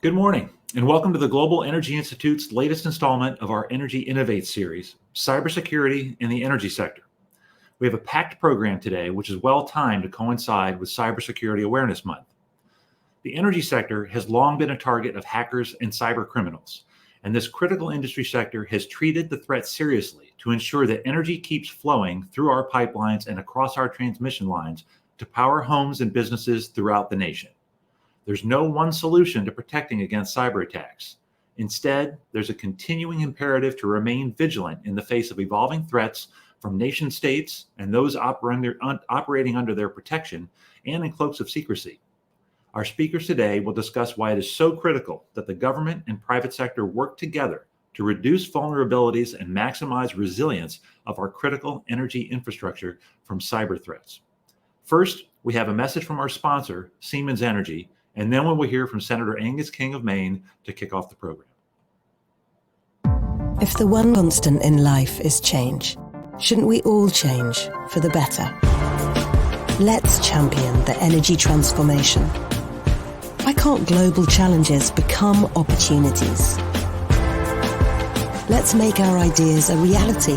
Good morning, and welcome to the Global Energy Institute's latest installment of our Energy Innovate series, Cybersecurity in the Energy Sector. We have a packed program today, which is well timed to coincide with Cybersecurity Awareness Month. The energy sector has long been a target of hackers and cyber criminals, and this critical industry sector has treated the threat seriously to ensure that energy keeps flowing through our pipelines and across our transmission lines to power homes and businesses throughout the nation. There's no one solution to protecting against cyber attacks. Instead, there's a continuing imperative to remain vigilant in the face of evolving threats from nation states and those operating under their protection and in cloaks of secrecy. Our speakers today will discuss why it is so critical that the government and private sector work together to reduce vulnerabilities and maximize resilience of our critical energy infrastructure from cyber threats. First, we have a message from our sponsor, Siemens Energy, and then we will hear from Senator Angus King of Maine to kick off the program. If the one constant in life is change, shouldn't we all change for the better? Let's champion the energy transformation. Why can't global challenges become opportunities? Let's make our ideas a reality.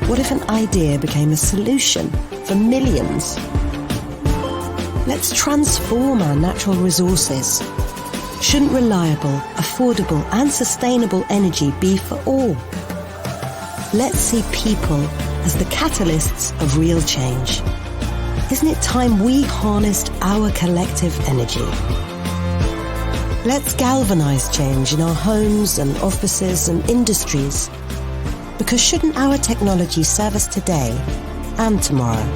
What if an idea became a solution for millions? Let's transform our natural resources. Shouldn't reliable, affordable, and sustainable energy be for all? Let's see people as the catalysts of real change. Isn't it time we harnessed our collective energy? Let's galvanize change in our homes and offices and industries. Because shouldn't our technology serve us today and tomorrow?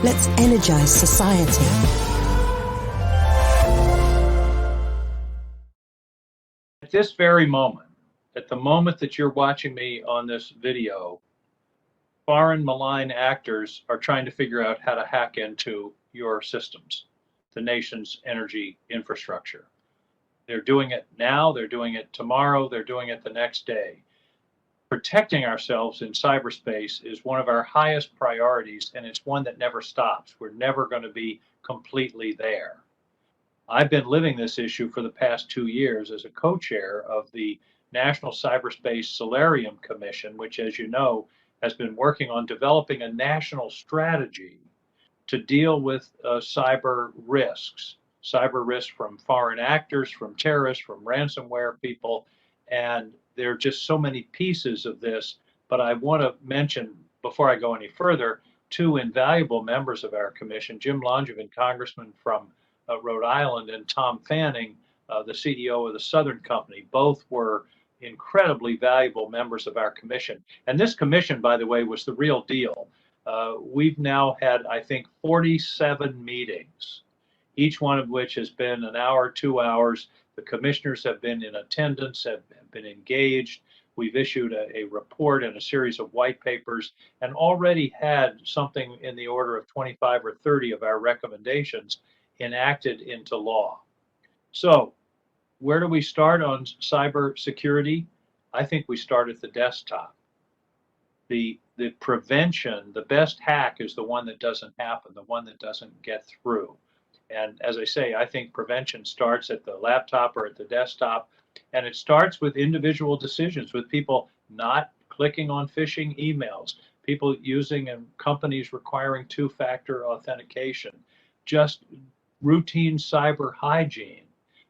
Let's energize society. At this very moment, at the moment that you're watching me on this video, foreign malign actors are trying to figure out how to hack into your systems, the nation's energy infrastructure. They're doing it now, they're doing it tomorrow, they're doing it the next day. Protecting ourselves in cyberspace is one of our highest priorities, and it's one that never stops. We're never going to be completely there. I've been living this issue for the past 2 years as a co-chair of the National Cyberspace Solarium Commission, which, as you know, has been working on developing a national strategy to deal with cyber risks from foreign actors, from terrorists, from ransomware people, and there are just so many pieces of this. But I want to mention, before I go any further, two invaluable members of our commission, Jim Langevin, Congressman from Rhode Island, and Tom Fanning, the CEO of the Southern Company. Both were incredibly valuable members of our commission. And this commission, by the way, was the real deal. We've now had, I think, 47 meetings, each one of which has been an hour, 2 hours. The commissioners have been in attendance, have been engaged. We've issued a report and a series of white papers and already had something in the order of 25 or 30 of our recommendations enacted into law. So where do we start on cybersecurity? I think we start at the desktop. The prevention, the best hack is the one that doesn't happen, the one that doesn't get through. And as I say, I think prevention starts at the laptop or at the desktop, and it starts with individual decisions, with people not clicking on phishing emails, people using and companies requiring two-factor authentication. Just routine cyber hygiene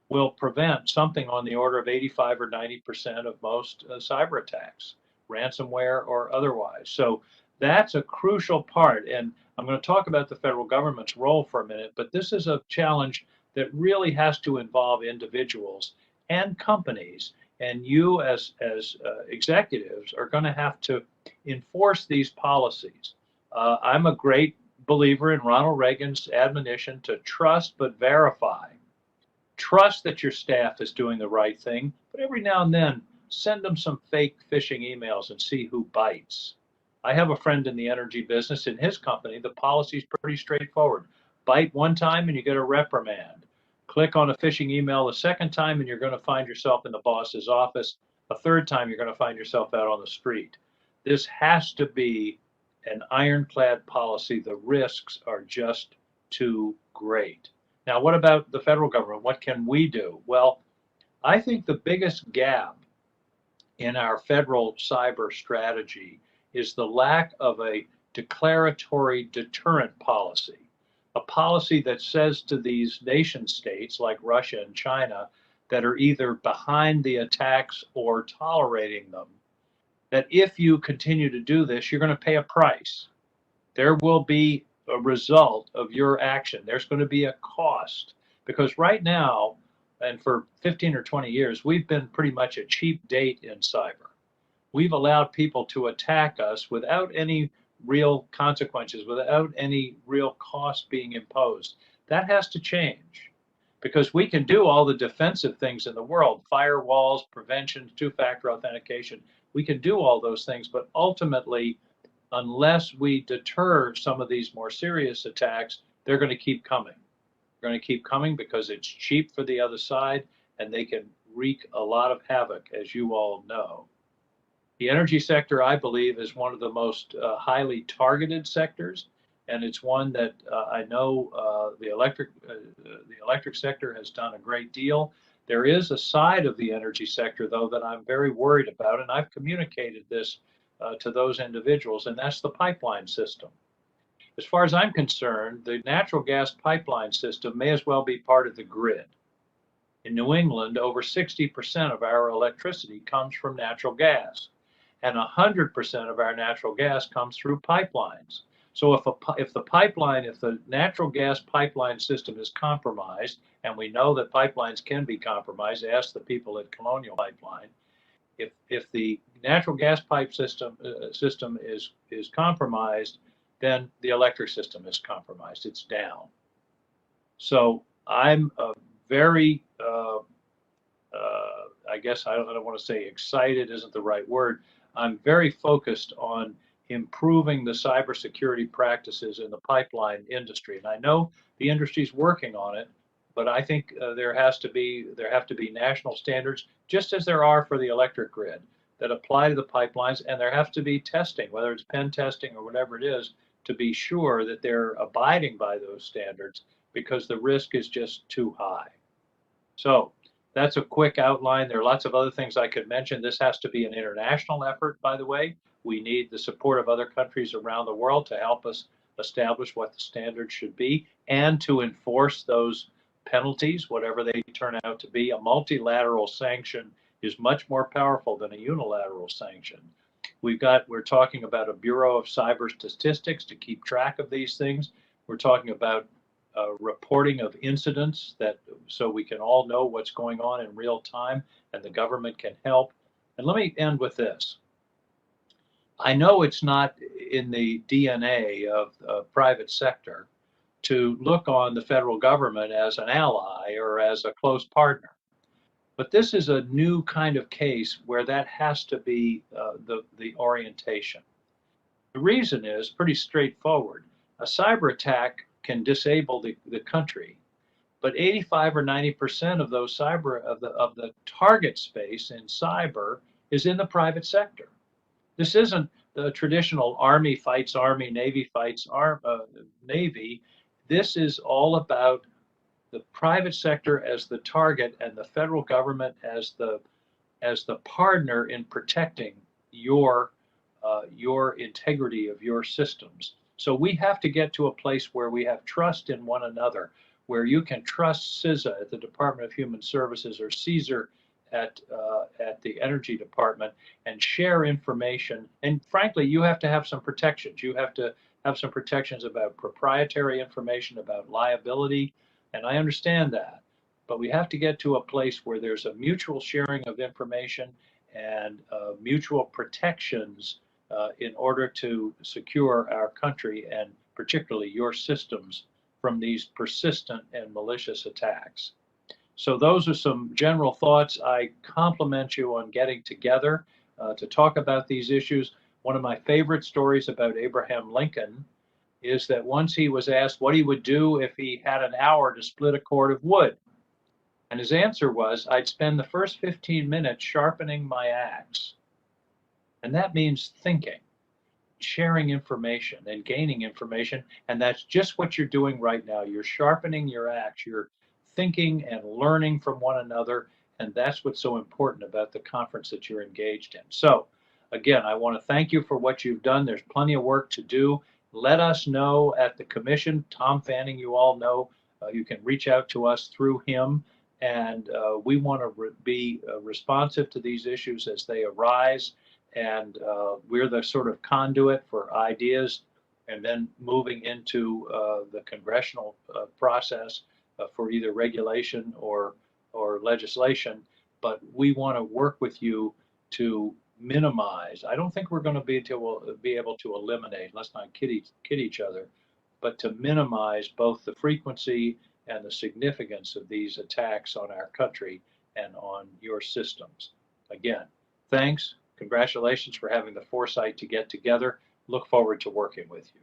will prevent something on the order of 85 or 90% of most cyber attacks, ransomware or otherwise. So that's a crucial part. And I'm going to talk about the federal government's role for a minute, but this is a challenge that really has to involve individuals and companies. And you as executives are going to have to enforce these policies. I'm a great believer in Ronald Reagan's admonition to trust but verify. Trust that your staff is doing the right thing, but every now and then send them some fake phishing emails and see who bites. I have a friend in the energy business. In his company, the policy is pretty straightforward. Bite one time and you get a reprimand. Click on a phishing email a second time and you're going to find yourself in the boss's office. A third time, you're going to find yourself out on the street. This has to be an ironclad policy. The risks are just too great. Now, what about the federal government? What can we do? Well, I think the biggest gap in our federal cyber strategy is the lack of a declaratory deterrent policy, a policy that says to these nation states like Russia and China that are either behind the attacks or tolerating them, that if you continue to do this, you're going to pay a price. There will be a result of your action. There's going to be a cost because right now, and for 15 or 20 years, we've been pretty much a cheap date in cyber. We've allowed people to attack us without any real consequences, without any real cost being imposed. That has to change because we can do all the defensive things in the world, firewalls, prevention, two-factor authentication. We can do all those things, but ultimately, unless we deter some of these more serious attacks, they're going to keep coming. They're going to keep coming because it's cheap for the other side and they can wreak a lot of havoc, as you all know. The energy sector, I believe, is one of the most highly targeted sectors, and it's one that I know the electric sector has done a great deal. There is a side of the energy sector, though, that I'm very worried about, and I've communicated this to those individuals, and that's the pipeline system. As far as I'm concerned, the natural gas pipeline system may as well be part of the grid. In New England, over 60% of our electricity comes from natural gas, and 100% of our natural gas comes through pipelines. So if the natural gas pipeline system is compromised, and we know that pipelines can be compromised, ask the people at Colonial Pipeline, if the natural gas pipe system is compromised, then the electric system is compromised. It's down. So I'm very, I guess I don't want to say excited isn't the right word. I'm very focused on improving the cybersecurity practices in the pipeline industry, and I know the industry's working on it. But I think there have to be national standards, just as there are for the electric grid, that apply to the pipelines, and there have to be testing, whether it's pen testing or whatever it is, to be sure that they're abiding by those standards, because the risk is just too high. So that's a quick outline. There are lots of other things I could mention. This has to be an international effort, by the way. We need the support of other countries around the world to help us establish what the standards should be and to enforce those penalties, whatever they turn out to be. A multilateral sanction is much more powerful than a unilateral sanction. We're talking about a Bureau of Cyber Statistics to keep track of these things. We're talking about reporting of incidents so we can all know what's going on in real time and the government can help. And let me end with this. I know it's not in the DNA of the private sector to look on the federal government as an ally or as a close partner. But this is a new kind of case where that has to be the orientation. The reason is pretty straightforward. A cyber attack can disable the country, but 85 or 90% of those of the target space in cyber is in the private sector. This isn't the traditional Army fights Army, Navy fights Navy. This is all about the private sector as the target and the federal government as the partner in protecting your integrity of your systems. So we have to get to a place where we have trust in one another, where you can trust CISA at the Department of Human Services or CSER at the Energy Department and share information. And frankly, you have to have some protections. You have to have some protections about proprietary information, about liability, and I understand that. But we have to get to a place where there's a mutual sharing of information and mutual protections in order to secure our country and particularly your systems from these persistent and malicious attacks. So those are some general thoughts. I compliment you on getting together to talk about these issues. One of my favorite stories about Abraham Lincoln is that once he was asked what he would do if he had an hour to split a cord of wood. And his answer was, I'd spend the first 15 minutes sharpening my axe. And that means thinking. sharing information and gaining information. And that's just what you're doing right now. You're sharpening your axe. You're thinking and learning from one another. And that's what's so important about the conference that you're engaged in. So, again, I want to thank you for what you've done. There's plenty of work to do. Let us know at the commission. Tom Fanning, you all know, you can reach out to us through him. And we want to be responsive to these issues as they arise. And we're the sort of conduit for ideas, and then moving into the congressional process for either regulation or legislation. But we want to work with you to minimize. I don't think we're going to be able to eliminate, let's not kid each other, but to minimize both the frequency and the significance of these attacks on our country and on your systems. Again, thanks. Congratulations for having the foresight to get together. Look forward to working with you.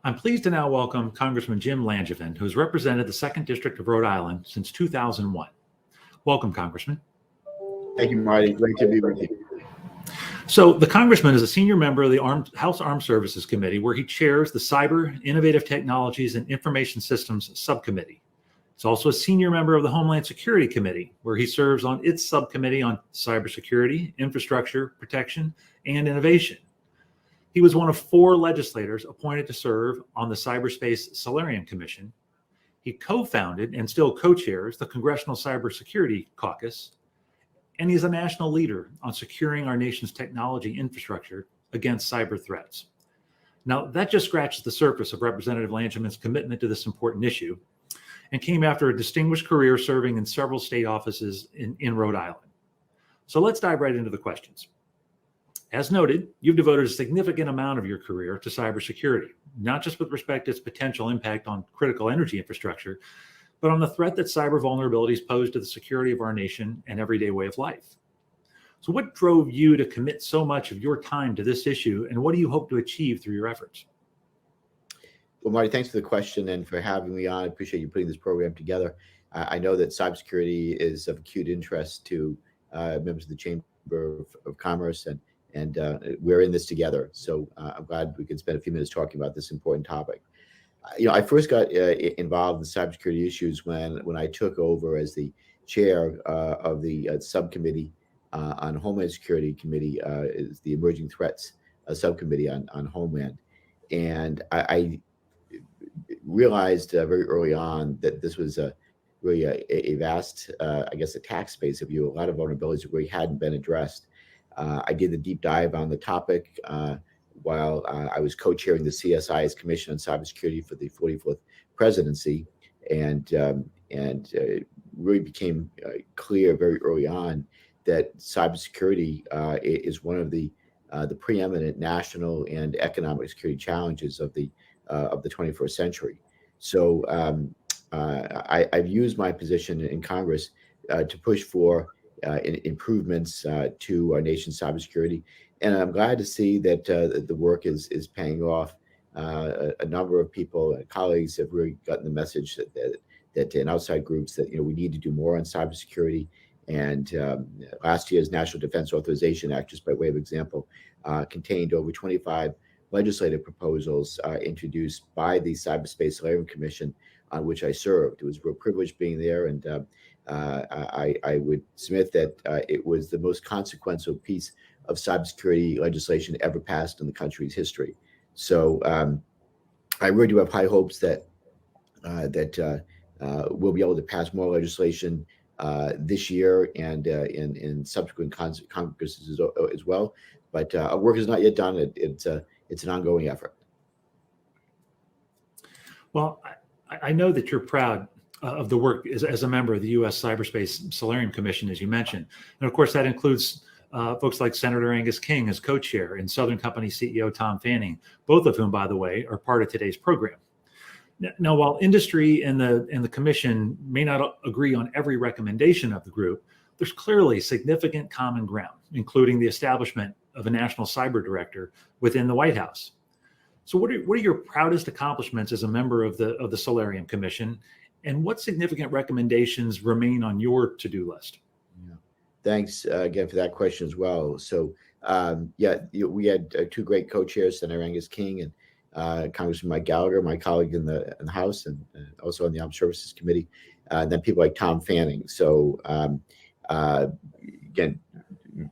I'm pleased to now welcome Congressman Jim Langevin, who has represented the 2nd District of Rhode Island since 2001. Welcome, Congressman. Thank you, Marty. Great to be with you. So the Congressman is a senior member of the House Armed Services Committee, where he chairs the Cyber, Innovative Technologies, and Information Systems Subcommittee. He's also a senior member of the Homeland Security Committee, where he serves on its subcommittee on cybersecurity, infrastructure, protection, and innovation. He was one of 4 legislators appointed to serve on the Cyberspace Solarium Commission. He co-founded and still co-chairs the Congressional Cybersecurity Caucus, and he's a national leader on securing our nation's technology infrastructure against cyber threats. Now, that just scratches the surface of Representative Langevin's commitment to this important issue, and came after a distinguished career serving in several state offices in Rhode Island. So let's dive right into the questions. As noted, you've devoted a significant amount of your career to cybersecurity, not just with respect to its potential impact on critical energy infrastructure, but on the threat that cyber vulnerabilities pose to the security of our nation and everyday way of life. So what drove you to commit so much of your time to this issue, and what do you hope to achieve through your efforts? Well, Marty, thanks for the question and for having me on. I appreciate you putting this program together. I know that cybersecurity is of acute interest to members of the Chamber of Commerce, and we're in this together. So I'm glad we can spend a few minutes talking about this important topic. I first got involved in cybersecurity issues when I took over as the chair of the subcommittee on Homeland Security Committee, is the Emerging Threats Subcommittee on Homeland. And I realized very early on that this was really a vast, I guess, attack space, if you will, a lot of vulnerabilities that really hadn't been addressed. I did the deep dive on the topic while I was co-chairing the CSI's Commission on Cybersecurity for the 44th presidency, and really became clear very early on that cybersecurity is one of the preeminent national and economic security challenges of the 21st century. So I've used my position in Congress to push for improvements to our nation's cybersecurity, and I'm glad to see that the work is paying off. A number of people and colleagues have really gotten the message that in outside groups that we need to do more on cybersecurity. And last year's National Defense Authorization Act, just by way of example, contained over 25 legislative proposals introduced by the Cyberspace Solarium Commission, on which I served. It was a real privilege being there, and I would submit that it was the most consequential piece of cybersecurity legislation ever passed in the country's history. So I really do have high hopes that we'll be able to pass more legislation this year and in subsequent Congresses as well. But our work is not yet done. It's an ongoing effort. Well, I know that you're proud of the work as a member of the U.S. Cyberspace Solarium Commission, as you mentioned. And of course, that includes folks like Senator Angus King as co-chair and Southern Company CEO Tom Fanning, both of whom, by the way, are part of today's program. Now, while industry and the commission may not agree on every recommendation of the group, there's clearly significant common ground, including the establishment of a national cyber director within the White House. So what are your proudest accomplishments as a member of the Solarium Commission, and what significant recommendations remain on your to-do list? Yeah. Thanks again for that question as well. So we had two great co-chairs, Senator Angus King and Congressman Mike Gallagher, my colleague in the House, and also on the Armed Services Committee, and then people like Tom Fanning. So again,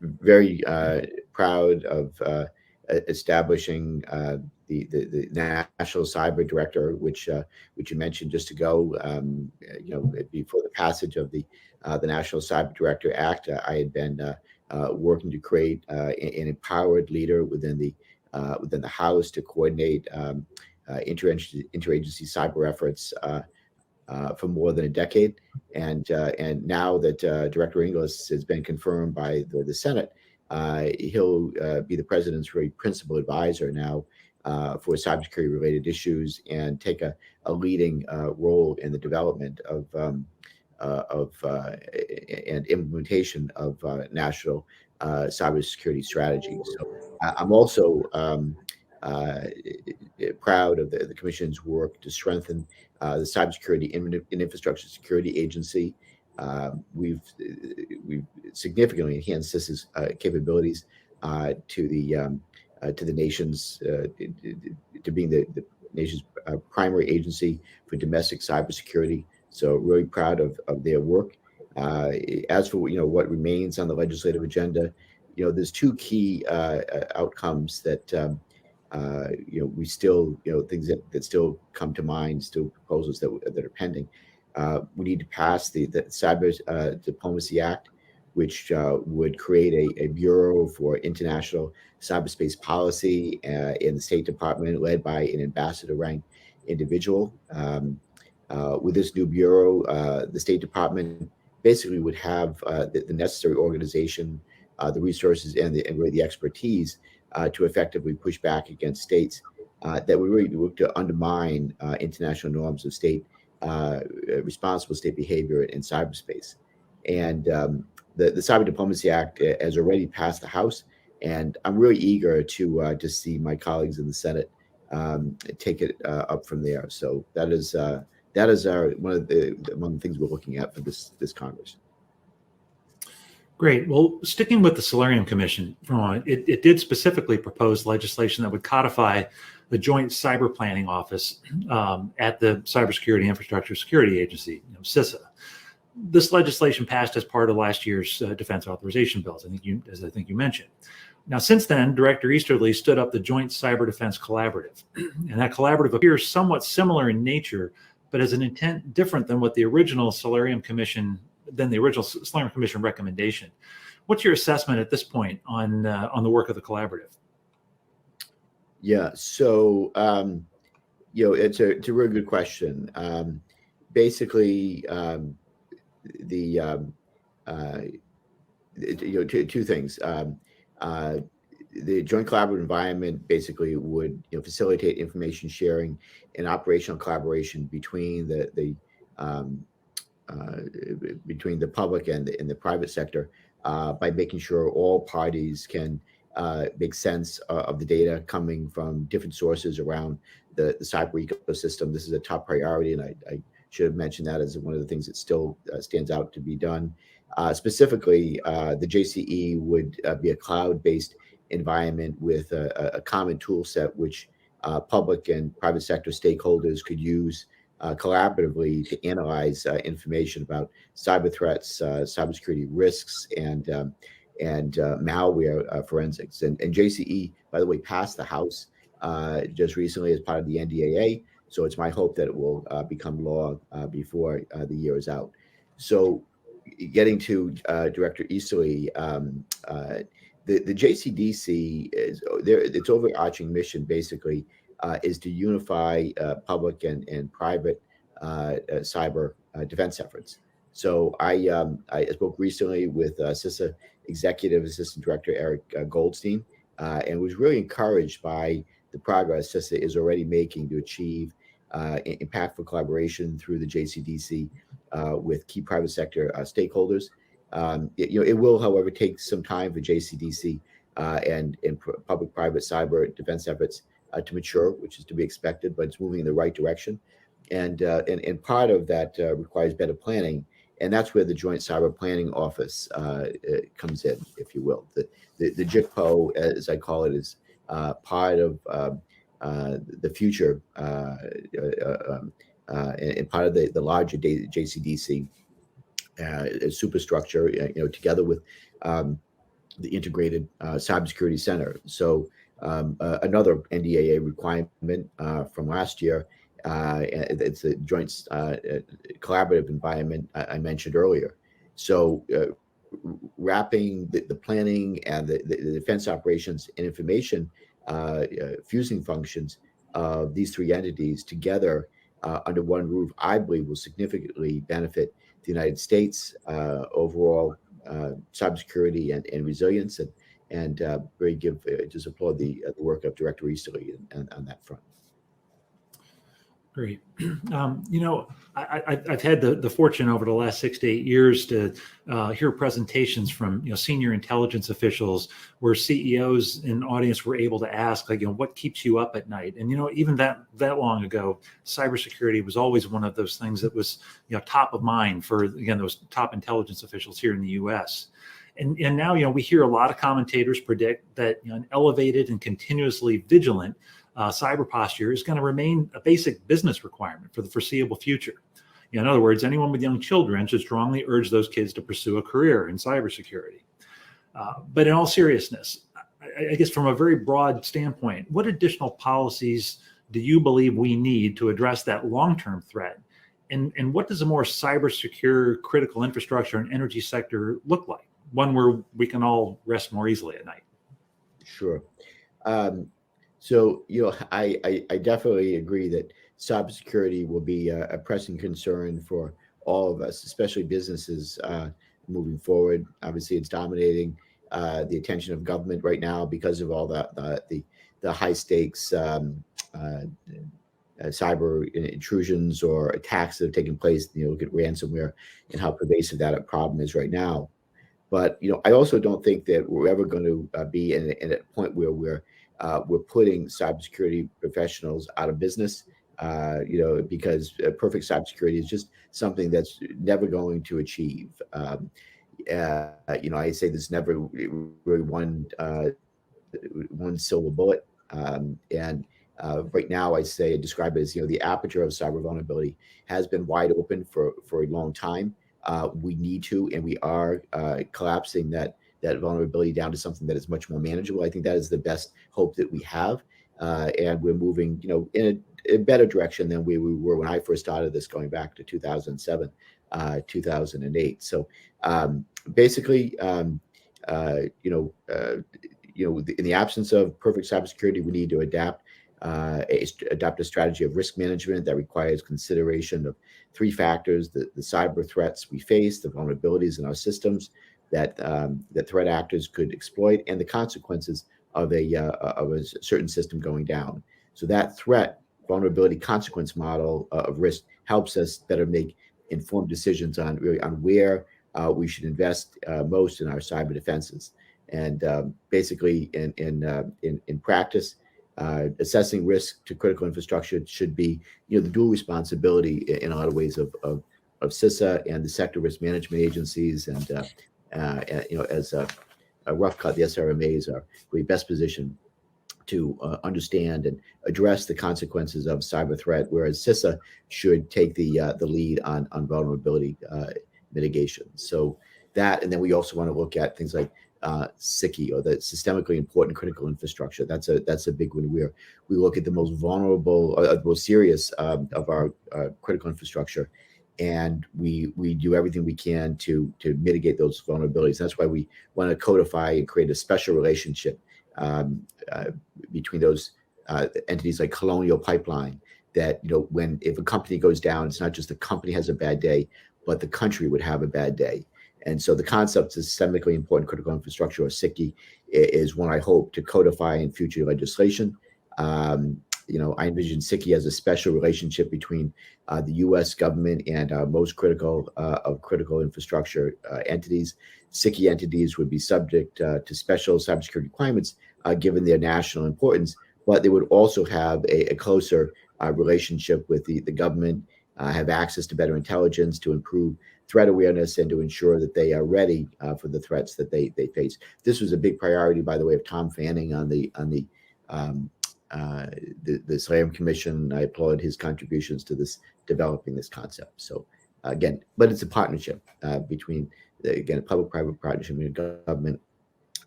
very proud of establishing the National Cyber Director, which you mentioned just ago. Before the passage of the National Cyber Director Act, I had been working to create an empowered leader within the House to coordinate interagency cyber efforts for more than a decade. And now that Director Inglis has been confirmed by the Senate, he'll be the president's really principal advisor now for cybersecurity related issues, and take a leading role in the development of and implementation of national cybersecurity strategy. So I'm also proud of the Commission's work to strengthen the Cybersecurity and Infrastructure Security Agency. We've significantly enhanced CISA's capabilities to the nation's to being the nation's primary agency for domestic cybersecurity. So really proud of their work. As for what remains on the legislative agenda, there's two key outcomes that we still things that still come to mind, still proposals that are pending. We need to pass the Cyber Diplomacy Act, which would create a bureau for international cyberspace policy in the State Department, led by an ambassador-ranked individual. With this new bureau, the State Department basically would have the necessary organization, the resources, and really the expertise to effectively push back against states that would really look to undermine international norms of responsible state behavior in cyberspace. And the Cyber Diplomacy Act has already passed the House, and I'm really eager to see my colleagues in the Senate take it up from there. So that is one of the things we're looking at for this Congress. Great. Well, sticking with the Solarium Commission for a moment, it did specifically propose legislation that would codify the Joint Cyber Planning Office at the Cybersecurity Infrastructure Security Agency, CISA. This legislation passed as part of last year's defense authorization bills, as I think you mentioned. Now, since then, Director Easterly stood up the Joint Cyber Defense Collaborative, and that collaborative appears somewhat similar in nature, but has an intent different than the original Solarium Commission recommendation. What's your assessment at this point on the work of the collaborative? Yeah, so it's a really good question. Basically, two things. The joint collaborative environment basically would facilitate information sharing and operational collaboration between the public and the private sector by making sure all parties can make sense of the data coming from different sources around the cyber ecosystem. This is a top priority, and I should have mentioned that as one of the things that still stands out to be done. Specifically, the JCE would be a cloud-based environment with a common tool set which public and private sector stakeholders could use collaboratively to analyze information about cyber threats, cybersecurity risks, and malware forensics. And JCE, by the way, passed the House just recently as part of the NDAA. So it's my hope that it will become law before the year is out. So getting to Director Easterly, the JCDC its overarching mission basically is to unify public and private cyber defense efforts. So I spoke recently with CISA Executive Assistant Director Eric Goldstein, and was really encouraged by the progress CISA is already making to achieve impactful collaboration through the JCDC with key private sector stakeholders. It will, however, take some time for JCDC and public-private cyber defense efforts to mature, which is to be expected, but it's moving in the right direction. And part of that requires better planning, and that's where the Joint Cyber Planning Office comes in, if you will. The JICPO, as I call it, is part of the future and part of the larger JCDC superstructure, together with the Integrated Cybersecurity Center. So another NDAA requirement from last year, it's a joint collaborative environment I mentioned earlier. So wrapping the planning and the defense operations and information fusing functions of these three entities together under one roof, I believe will significantly benefit the United States overall cybersecurity and resilience, and really just applaud the work of Director Easterly on that front. Great. I've had the fortune over the last 6 to 8 years to hear presentations from senior intelligence officials where CEOs in the audience were able to ask, like, what keeps you up at night? And even that long ago, cybersecurity was always one of those things that was top of mind for, again, those top intelligence officials here in the U.S. And now we hear a lot of commentators predict that an elevated and continuously vigilant cyber posture is going to remain a basic business requirement for the foreseeable future. In other words, anyone with young children should strongly urge those kids to pursue a career in cybersecurity. But in all seriousness, I guess from a very broad standpoint, what additional policies do you believe we need to address that long-term threat? And what does a more cyber-secure critical infrastructure and energy sector look like? One where we can all rest more easily at night. Sure. So, I definitely agree that cybersecurity will be a pressing concern for all of us, especially businesses moving forward. Obviously, it's dominating the attention of government right now because of all the high stakes cyber intrusions or attacks that have taken place. Look at ransomware and how pervasive that problem is right now. But I also don't think that we're ever going to be in a point where we're putting cybersecurity professionals out of business, because perfect cybersecurity is just something that's never going to achieve. I say there's never really one silver bullet. And right now, I describe it as, the aperture of cyber vulnerability has been wide open for a long time. We need to, and we are collapsing that vulnerability down to something that is much more manageable. I think that is the best hope that we have. And we're moving, in a better direction than we were when I first started this, going back to 2007, 2008. So basically, in the absence of perfect cybersecurity, we need to adopt a strategy of risk management that requires consideration of three factors: the cyber threats we face, the vulnerabilities in our systems that threat actors could exploit, and the consequences of a certain system going down. So that threat vulnerability consequence model of risk helps us better make informed decisions on where we should invest most in our cyber defenses. And basically, in practice, assessing risk to critical infrastructure should be the dual responsibility in a lot of ways of CISA and the sector risk management agencies. And as a rough cut, the SRMAs are really best positioned to understand and address the consequences of cyber threat, whereas CISA should take the lead on vulnerability mitigation. So that, and then we also want to look at things like SICI, or the systemically important critical infrastructure. That's a big one where we look at the most vulnerable, most serious of our critical infrastructure, and we do everything we can to mitigate those vulnerabilities. That's why we want to codify and create a special relationship between those entities like Colonial Pipeline. That if a company goes down, it's not just the company has a bad day, but the country would have a bad day. And so the concept of systemically important critical infrastructure, or SICI, is one I hope to codify in future legislation. I envision SICI as a special relationship between the U.S. government and most critical of critical infrastructure entities. SICI entities would be subject to special cybersecurity requirements given their national importance, but they would also have a closer relationship with the government, have access to better intelligence to improve threat awareness and to ensure that they are ready for the threats that they face. This was a big priority, by the way, of Tom Fanning on the SLAM Commission. I applaud his contributions to developing this concept. So again, but it's a partnership between, again, a public-private partnership between government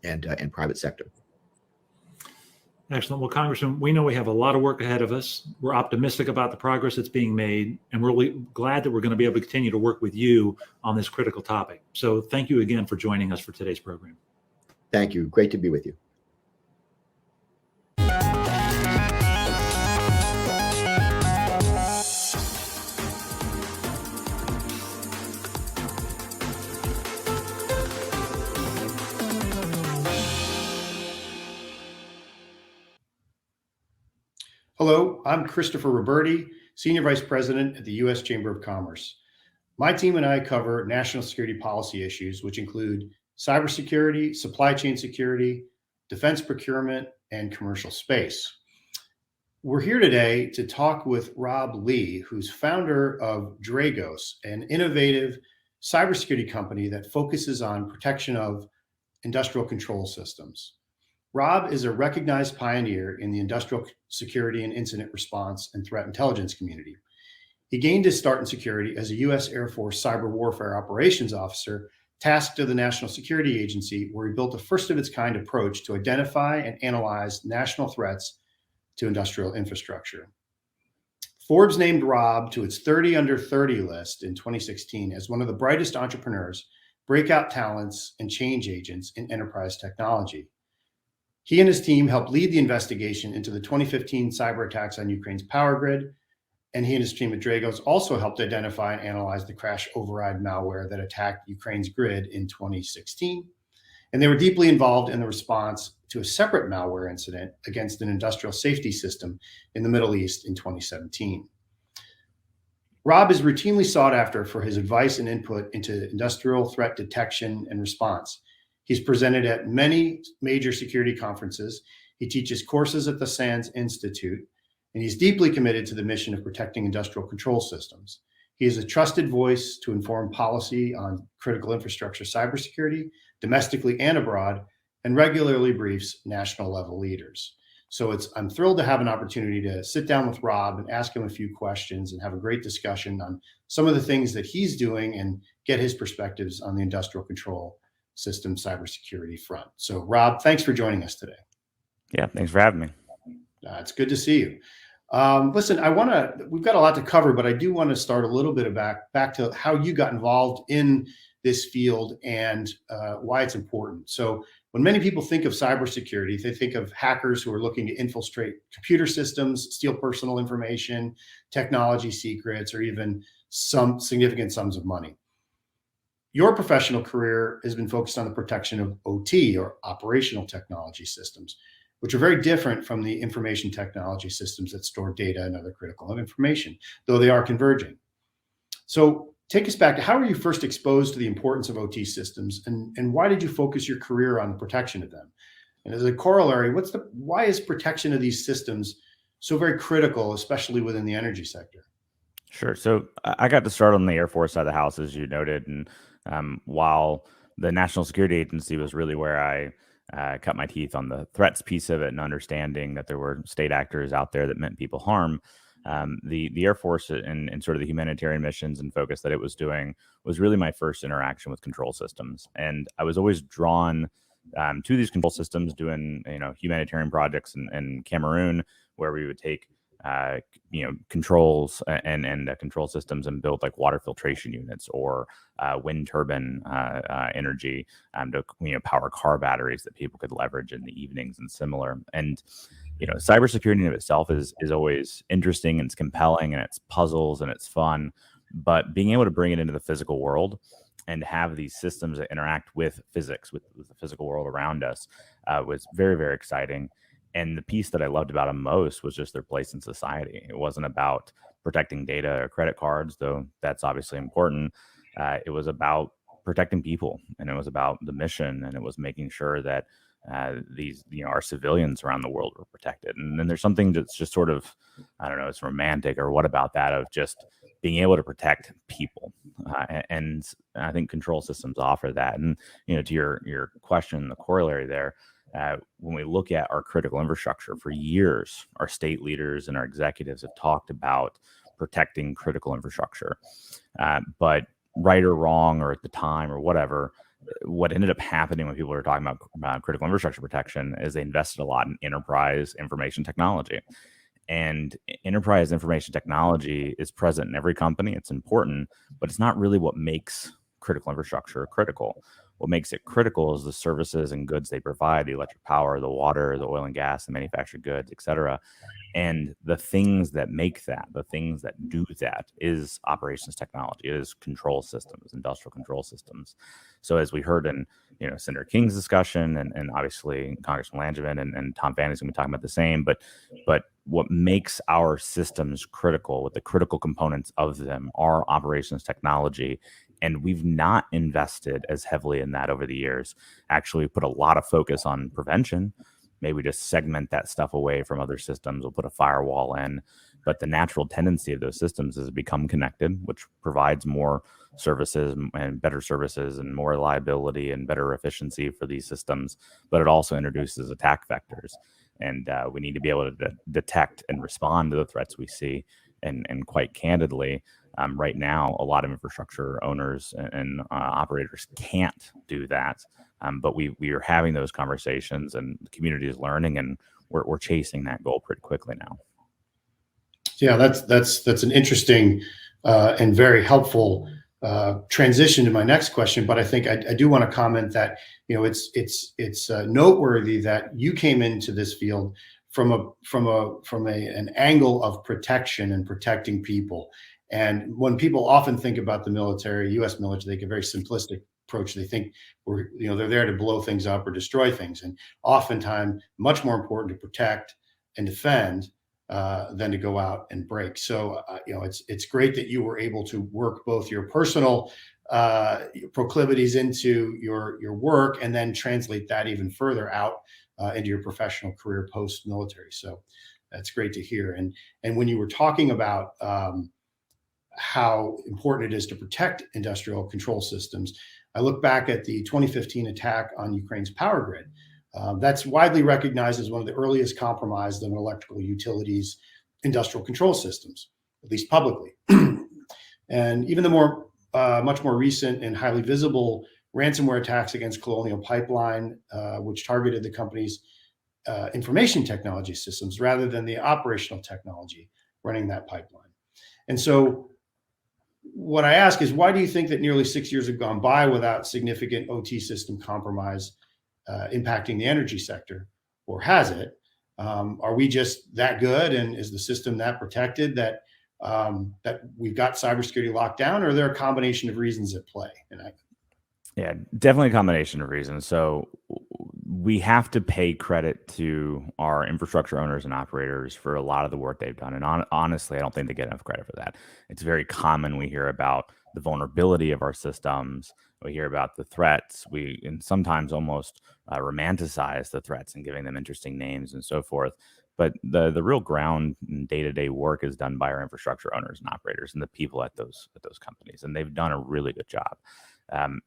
and private sector. Excellent. Well, Congressman, we know we have a lot of work ahead of us. We're optimistic about the progress that's being made, and we're really glad that we're going to be able to continue to work with you on this critical topic. So thank you again for joining us for today's program. Thank you. Great to be with you. Hello, I'm Christopher Roberti, Senior Vice President at the U.S. Chamber of Commerce. My team and I cover national security policy issues, which include cybersecurity, supply chain security, defense procurement, and commercial space. We're here today to talk with Rob Lee, who's founder of Dragos, an innovative cybersecurity company that focuses on protection of industrial control systems. Rob is a recognized pioneer in the industrial security and incident response and threat intelligence community. He gained his start in security as a U.S. Air Force cyber warfare operations officer tasked to the National Security Agency, where he built a first-of-its-kind approach to identify and analyze national threats to industrial infrastructure. Forbes named Rob to its 30 under 30 list in 2016 as one of the brightest entrepreneurs, breakout talents, and change agents in enterprise technology. He and his team helped lead the investigation into the 2015 cyber attacks on Ukraine's power grid, and he and his team at Dragos also helped identify and analyze the crash override malware that attacked Ukraine's grid in 2016. And they were deeply involved in the response to a separate malware incident against an industrial safety system in the Middle East in 2017. Rob is routinely sought after for his advice and input into industrial threat detection and response. He's presented at many major security conferences. He teaches courses at the SANS Institute, and he's deeply committed to the mission of protecting industrial control systems. He is a trusted voice to inform policy on critical infrastructure cybersecurity, domestically and abroad, and regularly briefs national level leaders. So I'm thrilled to have an opportunity to sit down with Rob and ask him a few questions and have a great discussion on some of the things that he's doing and get his perspectives on the industrial control system cybersecurity front. So Rob, thanks for joining us today. Yeah, thanks for having me. It's good to see you. Listen, we've got a lot to cover, but I do want to start a little bit back to how you got involved in this field and why it's important. So when many people think of cybersecurity, they think of hackers who are looking to infiltrate computer systems, steal personal information, technology secrets, or even some significant sums of money. Your professional career has been focused on the protection of OT, or operational technology systems, which are very different from the information technology systems that store data and other critical information, though they are converging. So take us back to how were you first exposed to the importance of OT systems, and why did you focus your career on the protection of them? And as a corollary, why is protection of these systems so very critical, especially within the energy sector? Sure. So I got to start on the Air Force side of the house, as you noted, and while the National Security Agency was really where I cut my teeth on the threats piece of it and understanding that there were state actors out there that meant people harm. The Air Force and sort of the humanitarian missions and focus that it was doing was really my first interaction with control systems. And I was always drawn to these control systems doing, humanitarian projects in Cameroon, where we would take controls and control systems and build like water filtration units or wind turbine energy to power car batteries that people could leverage in the evenings and similar. And cybersecurity in of itself is always interesting and it's compelling and it's puzzles and it's fun, but being able to bring it into the physical world and have these systems that interact with physics, with the physical world around us, was very, very exciting. And the piece that I loved about them most was just their place in society. It wasn't about protecting data or credit cards, though that's obviously important. It was about protecting people, and it was about the mission, and it was making sure that these, our civilians around the world were protected. And then there's something that's just sort of, I don't know, it's romantic or what about that, of just being able to protect people. And I think control systems offer that. And, to your question, the corollary there, when we look at our critical infrastructure, for years, our state leaders and our executives have talked about protecting critical infrastructure. But right or wrong, or at the time or whatever, what ended up happening when people were talking about critical infrastructure protection is they invested a lot in enterprise information technology. And enterprise information technology is present in every company. It's important, but it's not really what makes critical infrastructure critical. What makes it critical is the services and goods they provide: the electric power, the water, the oil and gas, the manufactured goods, et cetera. And the things that make that, the things that do that, is operations technology, it is control systems, industrial control systems. So as we heard in Senator King's discussion, and obviously Congressman Langevin and Tom Fanning is going to be talking about the same, but what makes our systems critical, what the critical components of them are, operations technology. And we've not invested as heavily in that over the years. Actually, we put a lot of focus on prevention. Maybe we just segment that stuff away from other systems. We'll put a firewall in. But the natural tendency of those systems is to become connected, which provides more services and better services and more reliability and better efficiency for these systems. But it also introduces attack vectors. And we need to be able to detect and respond to the threats we see. And quite candidly, right now, a lot of infrastructure owners and operators can't do that. But we are having those conversations, and the community is learning, and we're chasing that goal pretty quickly now. Yeah, that's an interesting and very helpful transition to my next question. But I think I do want to comment that it's noteworthy that you came into this field from an angle of protection and protecting people. And when people often think about the military, U.S. military, they take a very simplistic approach. They think they're there to blow things up or destroy things, and oftentimes much more important to protect and defend than to go out and break. So it's great that you were able to work both your personal proclivities into your work, and then translate that even further out into your professional career post military. So that's great to hear. And when you were talking about how important it is to protect industrial control systems, I look back at the 2015 attack on Ukraine's power grid. That's widely recognized as one of the earliest compromised on electrical utilities industrial control systems, at least publicly. And even the much more recent and highly visible ransomware attacks against Colonial Pipeline, which targeted the company's information technology systems rather than the operational technology running that pipeline. And so what I ask is, why do you think that nearly 6 years have gone by without significant OT system compromise impacting the energy sector? Or has it? Are we just that good, and is the system that protected that we've got cybersecurity locked down, or are there a combination of reasons at play? Yeah, definitely a combination of reasons. So we have to pay credit to our infrastructure owners and operators for a lot of the work they've done. And honestly, I don't think they get enough credit for that. It's very common. We hear about the vulnerability of our systems. We hear about the threats. And sometimes almost romanticize the threats and giving them interesting names and so forth. But the real ground and day-to-day work is done by our infrastructure owners and operators and the people at those companies. And they've done a really good job.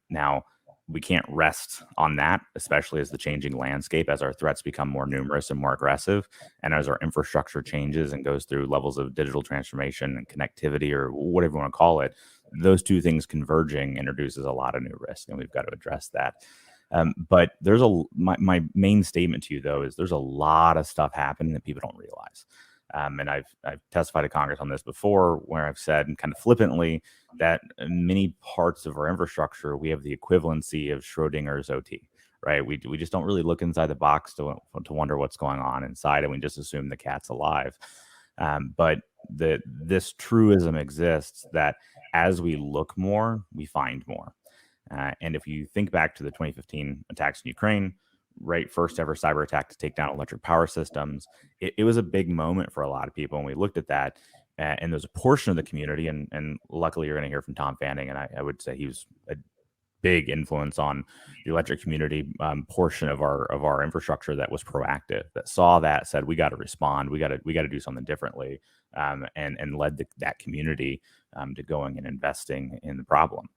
Now, we can't rest on that, especially as the changing landscape, as our threats become more numerous and more aggressive, and as our infrastructure changes and goes through levels of digital transformation and connectivity, or whatever you want to call it. Those two things converging introduces a lot of new risk, and we've got to address that. But there's my main statement to you, though, is there's a lot of stuff happening that people don't realize. And I've testified to Congress on this before, where I've said, and kind of flippantly, that in many parts of our infrastructure, we have the equivalency of Schrodinger's OT, right? We just don't really look inside the box to wonder what's going on inside, and we just assume the cat's alive. But this truism exists that as we look more, we find more. And if you think back to the 2015 attacks in Ukraine, right first ever cyber attack to take down electric power systems. It was a big moment for a lot of people, and we looked at that. And there's a portion of the community, and luckily you're going to hear from Tom Fanning, and I would say he was a big influence on the electric community portion of our infrastructure that was proactive, that saw that, said we got to respond, we got to do something differently, and led that community to going and investing in the problem.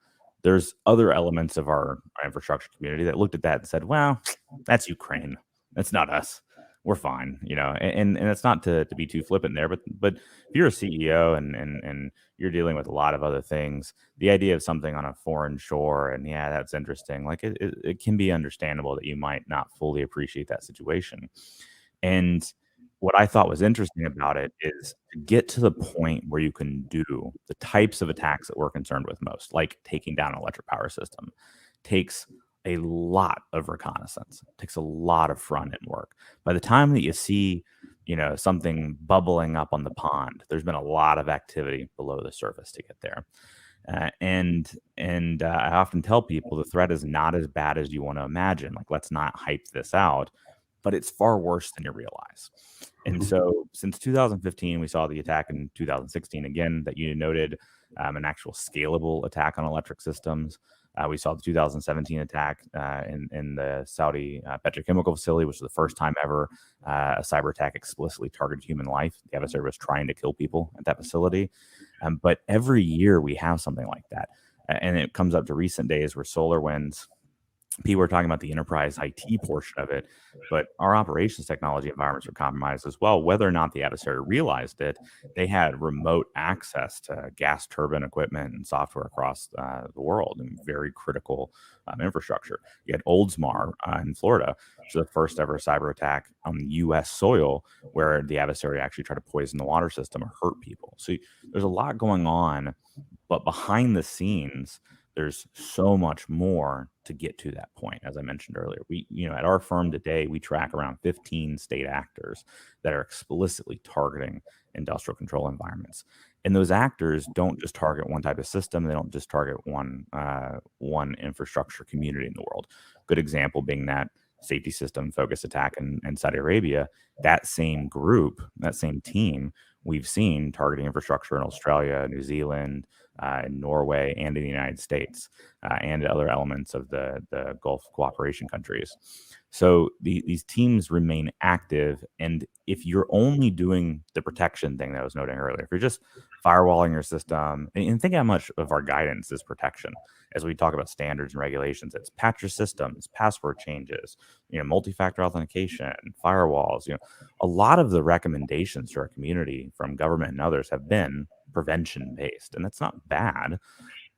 There's other elements of our infrastructure community that looked at that and said, well, that's Ukraine, that's not us, we're fine, and it's not to be too flippant there, but if you're a CEO and you're dealing with a lot of other things, the idea of something on a foreign shore, and yeah, that's interesting. Like it can be understandable that you might not fully appreciate that situation. And what I thought was interesting about it is to get to the point where you can do the types of attacks that we're concerned with most, like taking down an electric power system, takes a lot of reconnaissance, takes a lot of front end work. By the time that you see, something bubbling up on the pond, there's been a lot of activity below the surface to get there. And I often tell people the threat is not as bad as you want to imagine. Like, let's not hype this out, but it's far worse than you realize. And so since 2015, we saw the attack in 2016 again that you noted, an actual scalable attack on electric systems. We saw the 2017 attack in the Saudi petrochemical facility, which was the first time ever a cyber attack explicitly targeted human life. The adversary was trying to kill people at that facility. But every year we have something like that. And it comes up to recent days where SolarWinds, people are talking about the enterprise IT portion of it, but our operations technology environments were compromised as well. Whether or not the adversary realized it, they had remote access to gas turbine equipment and software across the world, and very critical infrastructure. You had Oldsmar in Florida, which was the first ever cyber attack on U.S. soil, where the adversary actually tried to poison the water system or hurt people. So there's a lot going on, but behind the scenes, there's so much more to get to that point. As I mentioned earlier, we, at our firm today, we track around 15 state actors that are explicitly targeting industrial control environments. And those actors don't just target one type of system. They don't just target one infrastructure community in the world. Good example being that safety system focused attack in Saudi Arabia. That same group, that same team, we've seen targeting infrastructure in Australia, New Zealand, in Norway, and in the United States, and other elements of the Gulf cooperation countries. So these teams remain active. And if you're only doing the protection thing that I was noting earlier, if you're just firewalling your system, and think how much of our guidance is protection. As we talk about standards and regulations, it's patch your systems, password changes, multi-factor authentication, firewalls. A lot of the recommendations to our community from government and others have been prevention based, and that's not bad,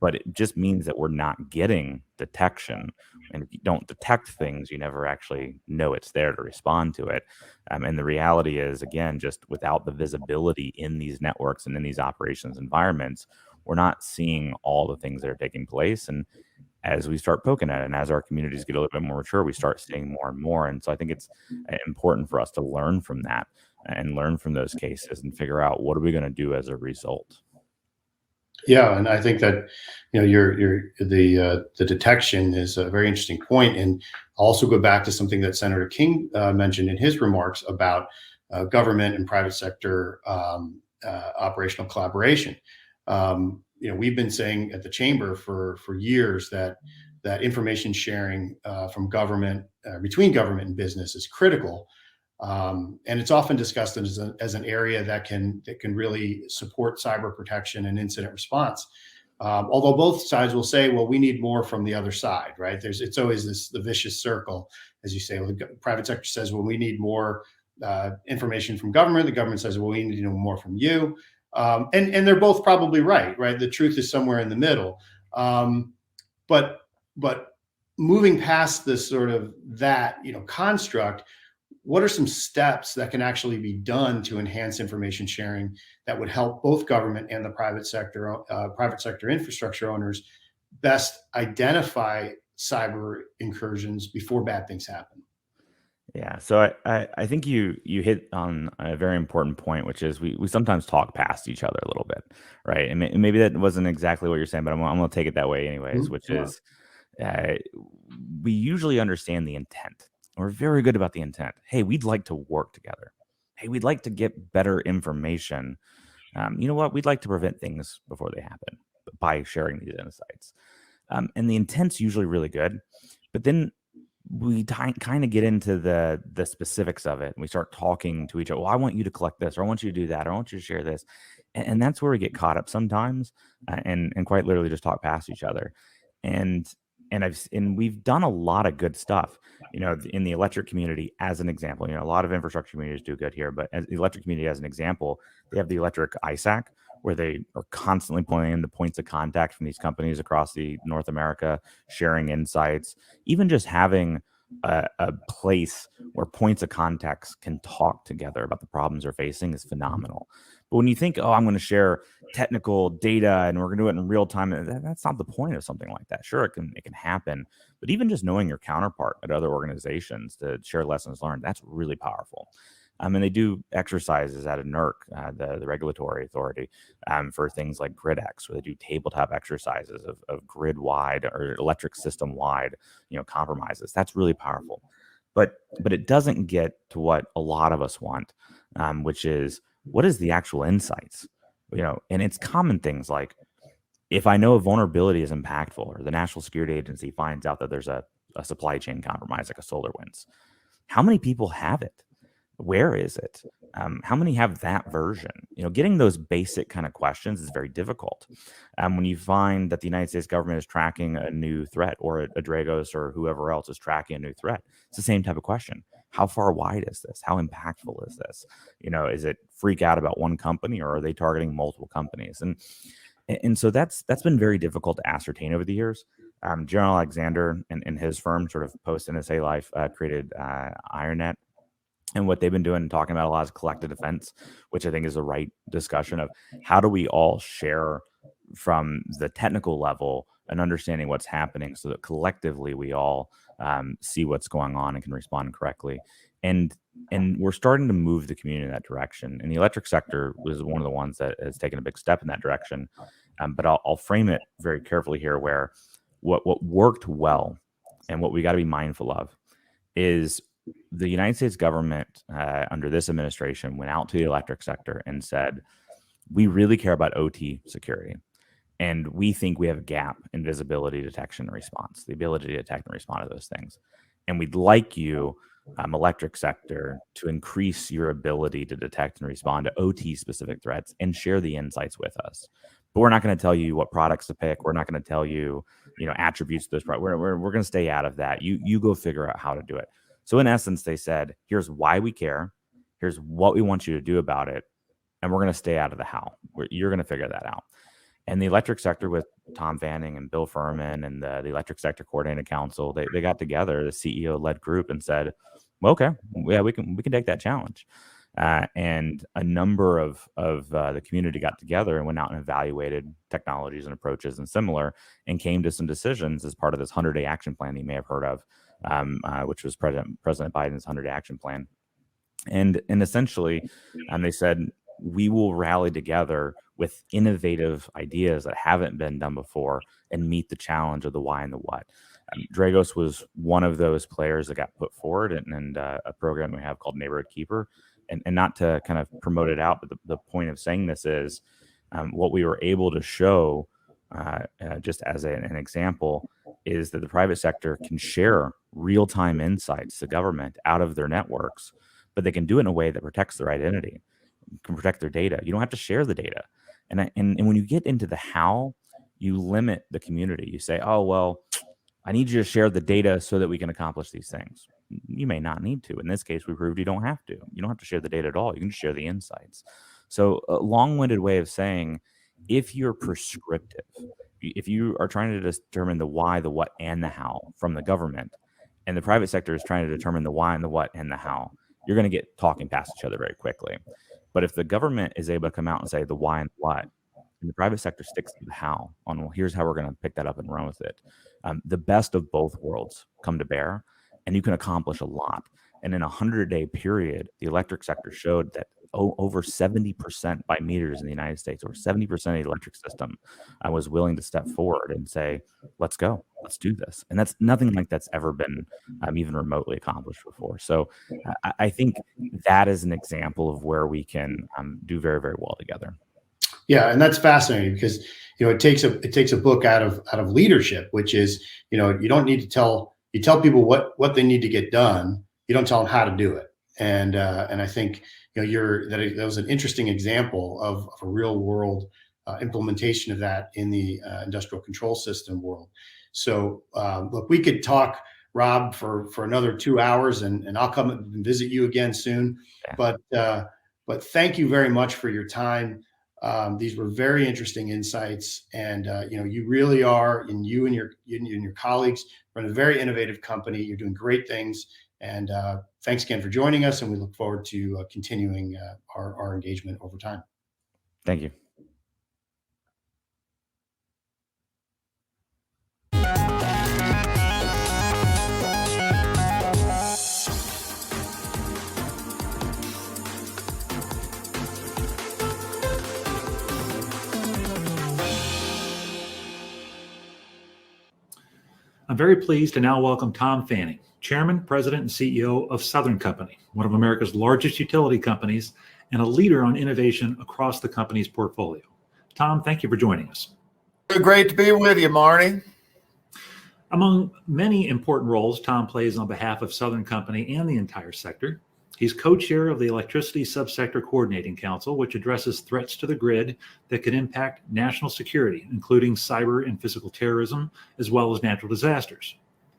but it just means that we're not getting detection. And if you don't detect things, you never actually know it's there to respond to it. And the reality is, again, just without the visibility in these networks and in these operations environments, we're not seeing all the things that are taking place. And as we start poking at it, and as our communities get a little bit more mature, we start seeing more and more. And so I think it's important for us to learn from that and learn from those cases and figure out what are we going to do as a result. Yeah, and I think that the detection is a very interesting point, and I'll also go back to something that Senator King mentioned in his remarks about government and private sector operational collaboration. We've been saying at the chamber for years that information sharing from government between government and business is critical. And it's often discussed as an area that can really support cyber protection and incident response. Although both sides will say, well, we need more from the other side, right? It's always the vicious circle, as you say. Well, the private sector says, well, we need more information from government. The government says, well, we need to know more from you. And they're both probably right? The truth is somewhere in the middle. But moving past this sort of construct, what are some steps that can actually be done to enhance information sharing that would help both government and the private sector infrastructure owners best identify cyber incursions before bad things happen? Yeah, so I think you hit on a very important point, which is we sometimes talk past each other a little bit, right? And maybe that wasn't exactly what you're saying, but I'm going to take it that way anyways, which is we usually understand the intent. We're very good about the intent. Hey, we'd like to work together. Hey, we'd like to get better information. You know what? We'd like to prevent things before they happen by sharing these insights. And the intent's usually really good, but then we kind of get into the specifics of it, and we start talking to each other. Well, I want you to collect this, or I want you to do that, or I want you to share this, and that's where we get caught up sometimes, and quite literally just talk past each other. And and we've done a lot of good stuff, in the electric community as an example. A lot of infrastructure communities do good here, but as the electric community as an example, they have the electric ISAC, where they are constantly pointing in the points of contact from these companies across the North America, sharing insights, even just having a place where points of contacts can talk together about the problems they're facing is phenomenal. But when you think, oh, I'm going to share technical data and we're going to do it in real time, that's not the point of something like that. Sure, it can happen, but even just knowing your counterpart at other organizations to share lessons learned, that's really powerful. And they do exercises at NERC, the regulatory authority, for things like GridX, where they do tabletop exercises of grid-wide or electric system-wide, compromises. That's really powerful. But it doesn't get to what a lot of us want, which is, what is the actual insights? And it's common things like, if I know a vulnerability is impactful, or the National Security Agency finds out that there's a supply chain compromise, like a SolarWinds, how many people have it? Where is it? How many have that version? Getting those basic kind of questions is very difficult. When you find that the United States government is tracking a new threat, or a Dragos or whoever else is tracking a new threat, it's the same type of question. How far wide is this? How impactful is this? Is it freak out about one company, or are they targeting multiple companies? And so that's been very difficult to ascertain over the years. General Alexander and his firm, sort of post NSA life, created IronNet. And what they've been doing and talking about a lot is collective defense, which I think is the right discussion of how do we all share from the technical level and understanding what's happening, so that collectively we all see what's going on and can respond correctly. And we're starting to move the community in that direction. And the electric sector was one of the ones that has taken a big step in that direction. But I'll frame it very carefully here, where what worked well and what we got to be mindful of is the United States government, under this administration, went out to the electric sector and said, we really care about OT security. And we think we have a gap in visibility, detection, and response, the ability to detect and respond to those things. And we'd like you, electric sector, to increase your ability to detect and respond to OT specific threats and share the insights with us. But we're not going to tell you what products to pick. We're not going to tell you, attributes to those products. We're going to stay out of that. You go figure out how to do it. So in essence, they said, here's why we care. Here's what we want you to do about it. And we're going to stay out of the how. You're going to figure that out. And the electric sector, with Tom Fanning and Bill Furman and the Electric Sector Coordinating Council, they got together, the CEO-led group, and said, well, okay, yeah, we can take that challenge. And a number of the community got together and went out and evaluated technologies and approaches and similar, and came to some decisions as part of this 100-day action plan that you may have heard of, which was President Biden's 100-day action plan. And essentially, they said, we will rally together with innovative ideas that haven't been done before and meet the challenge of the why and the what. Dragos was one of those players that got put forward, and a program we have called Neighborhood Keeper. And not to kind of promote it out, but the point of saying this is, what we were able to show, just as an example, is that the private sector can share real-time insights to government out of their networks, but they can do it in a way that protects their identity, can protect their data. You don't have to share the data. And when you get into the how, you limit the community. You say, oh, well, I need you to share the data so that we can accomplish these things. You may not need to. In this case, we proved you don't have to. You don't have to share the data at all. You can just share the insights. So a long-winded way of saying, if you're prescriptive, if you are trying to determine the why, the what, and the how from the government, and the private sector is trying to determine the why and the what and the how, you're going to get talking past each other very quickly. But if the government is able to come out and say the why and the what, and the private sector sticks to the how, on, well, here's how we're going to pick that up and run with it, the best of both worlds come to bear, and you can accomplish a lot. And in a 100-day period, the electric sector showed that over 70% by meters in the United States, or 70% of the electric system, I was willing to step forward and say, let's go, let's do this. And that's nothing like that's ever been even remotely accomplished before. So I think that is an example of where we can do very, very well together. Yeah, and that's fascinating because it takes a book out of leadership, which is you don't need to tell people what they need to get done. You don't tell them how to do it. And I think that was an interesting example of a real world implementation of that in the industrial control system world. So look, we could talk, Rob, for another 2 hours, and I'll come and visit you again soon. Yeah. But thank you very much for your time. These were very interesting insights, and you really are, and you and your colleagues run a very innovative company. You're doing great things, and thanks again for joining us. And we look forward to continuing our engagement over time. Thank you. I'm very pleased to now welcome Tom Fanning, Chairman, President, and CEO of Southern Company, one of America's largest utility companies and a leader on innovation across the company's portfolio. Tom, thank you for joining us. Great to be with you, Marty. Among many important roles Tom plays on behalf of Southern Company and the entire sector, he's co-chair of the Electricity Subsector Coordinating Council, which addresses threats to the grid that could impact national security, including cyber and physical terrorism, as well as natural disasters.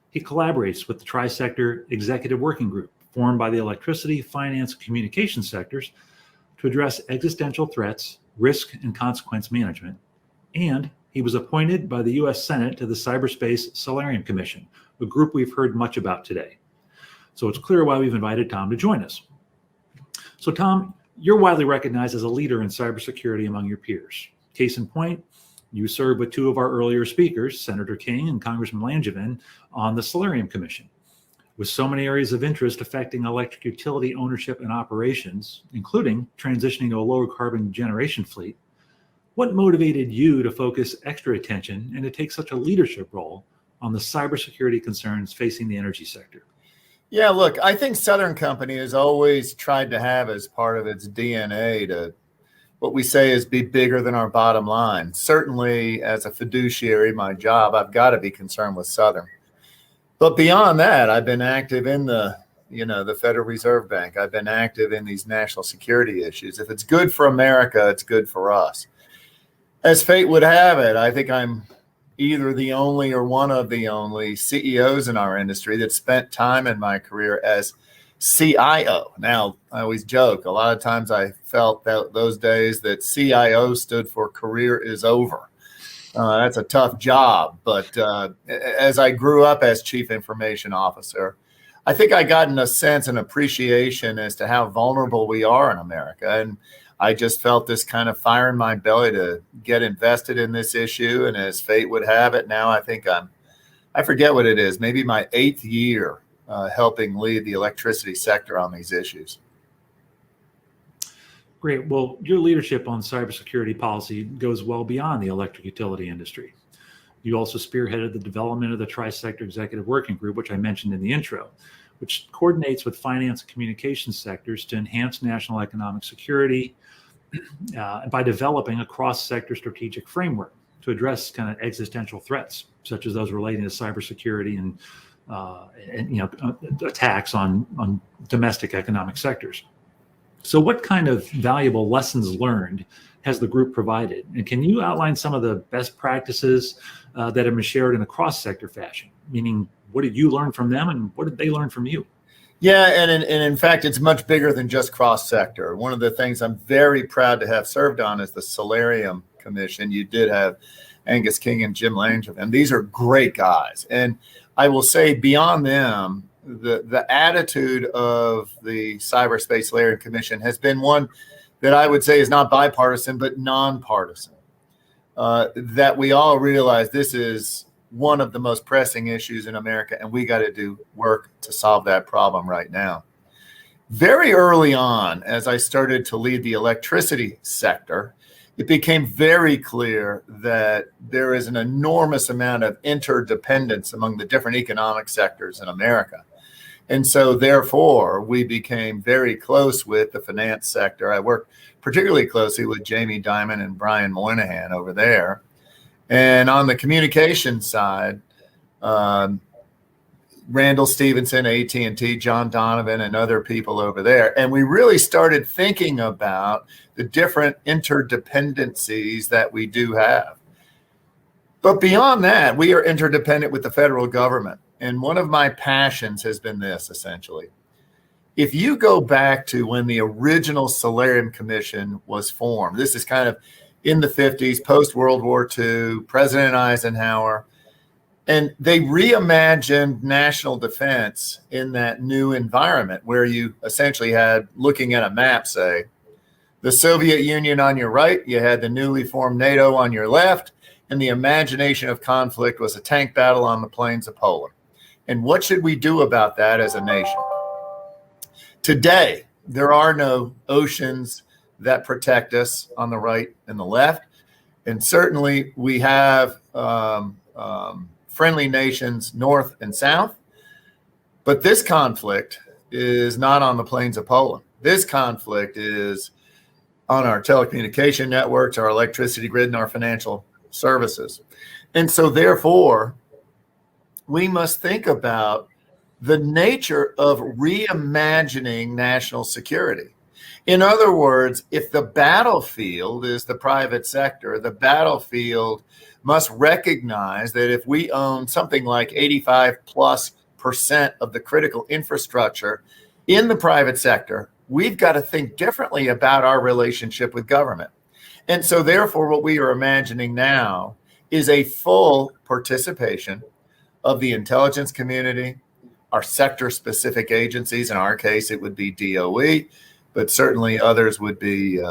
He collaborates with the Tri-Sector Executive Working Group, formed by the electricity, finance, and communication sectors, to address existential threats, risk and consequence management. And he was appointed by the U.S. Senate to the Cyberspace Solarium Commission, a group we've heard much about today. So it's clear why we've invited Tom to join us. So Tom, you're widely recognized as a leader in cybersecurity among your peers. Case in point, you served with two of our earlier speakers, Senator King and Congressman Langevin, on the Solarium Commission. With so many areas of interest affecting electric utility ownership and operations, including transitioning to a lower carbon generation fleet, what motivated you to focus extra attention and to take such a leadership role on the cybersecurity concerns facing the energy sector? Yeah, look, I think Southern Company has always tried to have as part of its DNA to what we say is be bigger than our bottom line. Certainly, as a fiduciary, my job, I've got to be concerned with Southern. But beyond that, I've been active in the Federal Reserve Bank. I've been active in these national security issues. If it's good for America, it's good for us. As fate would have it, I think I'm either the only or one of the only CEOs in our industry that spent time in my career as CIO. Now, I always joke, a lot of times I felt that those days that CIO stood for career is over. That's a tough job. But as I grew up as chief information officer, I think I gotten a sense and appreciation as to how vulnerable we are in America. And I just felt this kind of fire in my belly to get invested in this issue. And as fate would have it, now I think I forget what it is, maybe my 8th year helping lead the electricity sector on these issues. Great. Well, your leadership on cybersecurity policy goes well beyond the electric utility industry. You also spearheaded the development of the Tri-Sector Executive Working Group, which I mentioned in the intro, which coordinates with finance and communications sectors to enhance national economic security by developing a cross-sector strategic framework to address kind of existential threats, such as those relating to cybersecurity and attacks on domestic economic sectors. So what kind of valuable lessons learned has the group provided? And can you outline some of the best practices that have been shared in a cross-sector fashion? Meaning, what did you learn from them and what did they learn from you? Yeah, and in fact, it's much bigger than just cross-sector. One of the things I'm very proud to have served on is the Solarium Commission. You did have Angus King and Jim Langevin. These are great guys. And I will say beyond them, the attitude of the Cyberspace Solarium Commission has been one that I would say is not bipartisan, but nonpartisan. That we all realize this is one of the most pressing issues in America, and we got to do work to solve that problem right now. Very early on, as I started to lead the electricity sector, it became very clear that there is an enormous amount of interdependence among the different economic sectors in America. And so therefore, we became very close with the finance sector. I worked particularly closely with Jamie Dimon and Brian Moynihan over there. And on the communication side, Randall Stevenson, AT&T, John Donovan, and other people over there. And we really started thinking about the different interdependencies that we do have. But beyond that, we are interdependent with the federal government. And one of my passions has been this, essentially. If you go back to when the original Solarium Commission was formed, this is kind of in the 50s, post-World War II, President Eisenhower, and they reimagined national defense in that new environment where you essentially had, looking at a map, say, the Soviet Union on your right, you had the newly formed NATO on your left, and the imagination of conflict was a tank battle on the plains of Poland. And what should we do about that as a nation? Today, there are no oceans that protect us on the right and the left. And certainly we have friendly nations north and south. But this conflict is not on the plains of Poland. This conflict is on our telecommunication networks, our electricity grid, and our financial services. And so therefore, we must think about the nature of reimagining national security. In other words, if the battlefield is the private sector, the battlefield must recognize that if we own something like 85+% of the critical infrastructure in the private sector, we've got to think differently about our relationship with government. And so therefore, what we are imagining now is a full participation of the intelligence community, our sector-specific agencies. In our case, it would be DOE, but certainly others would be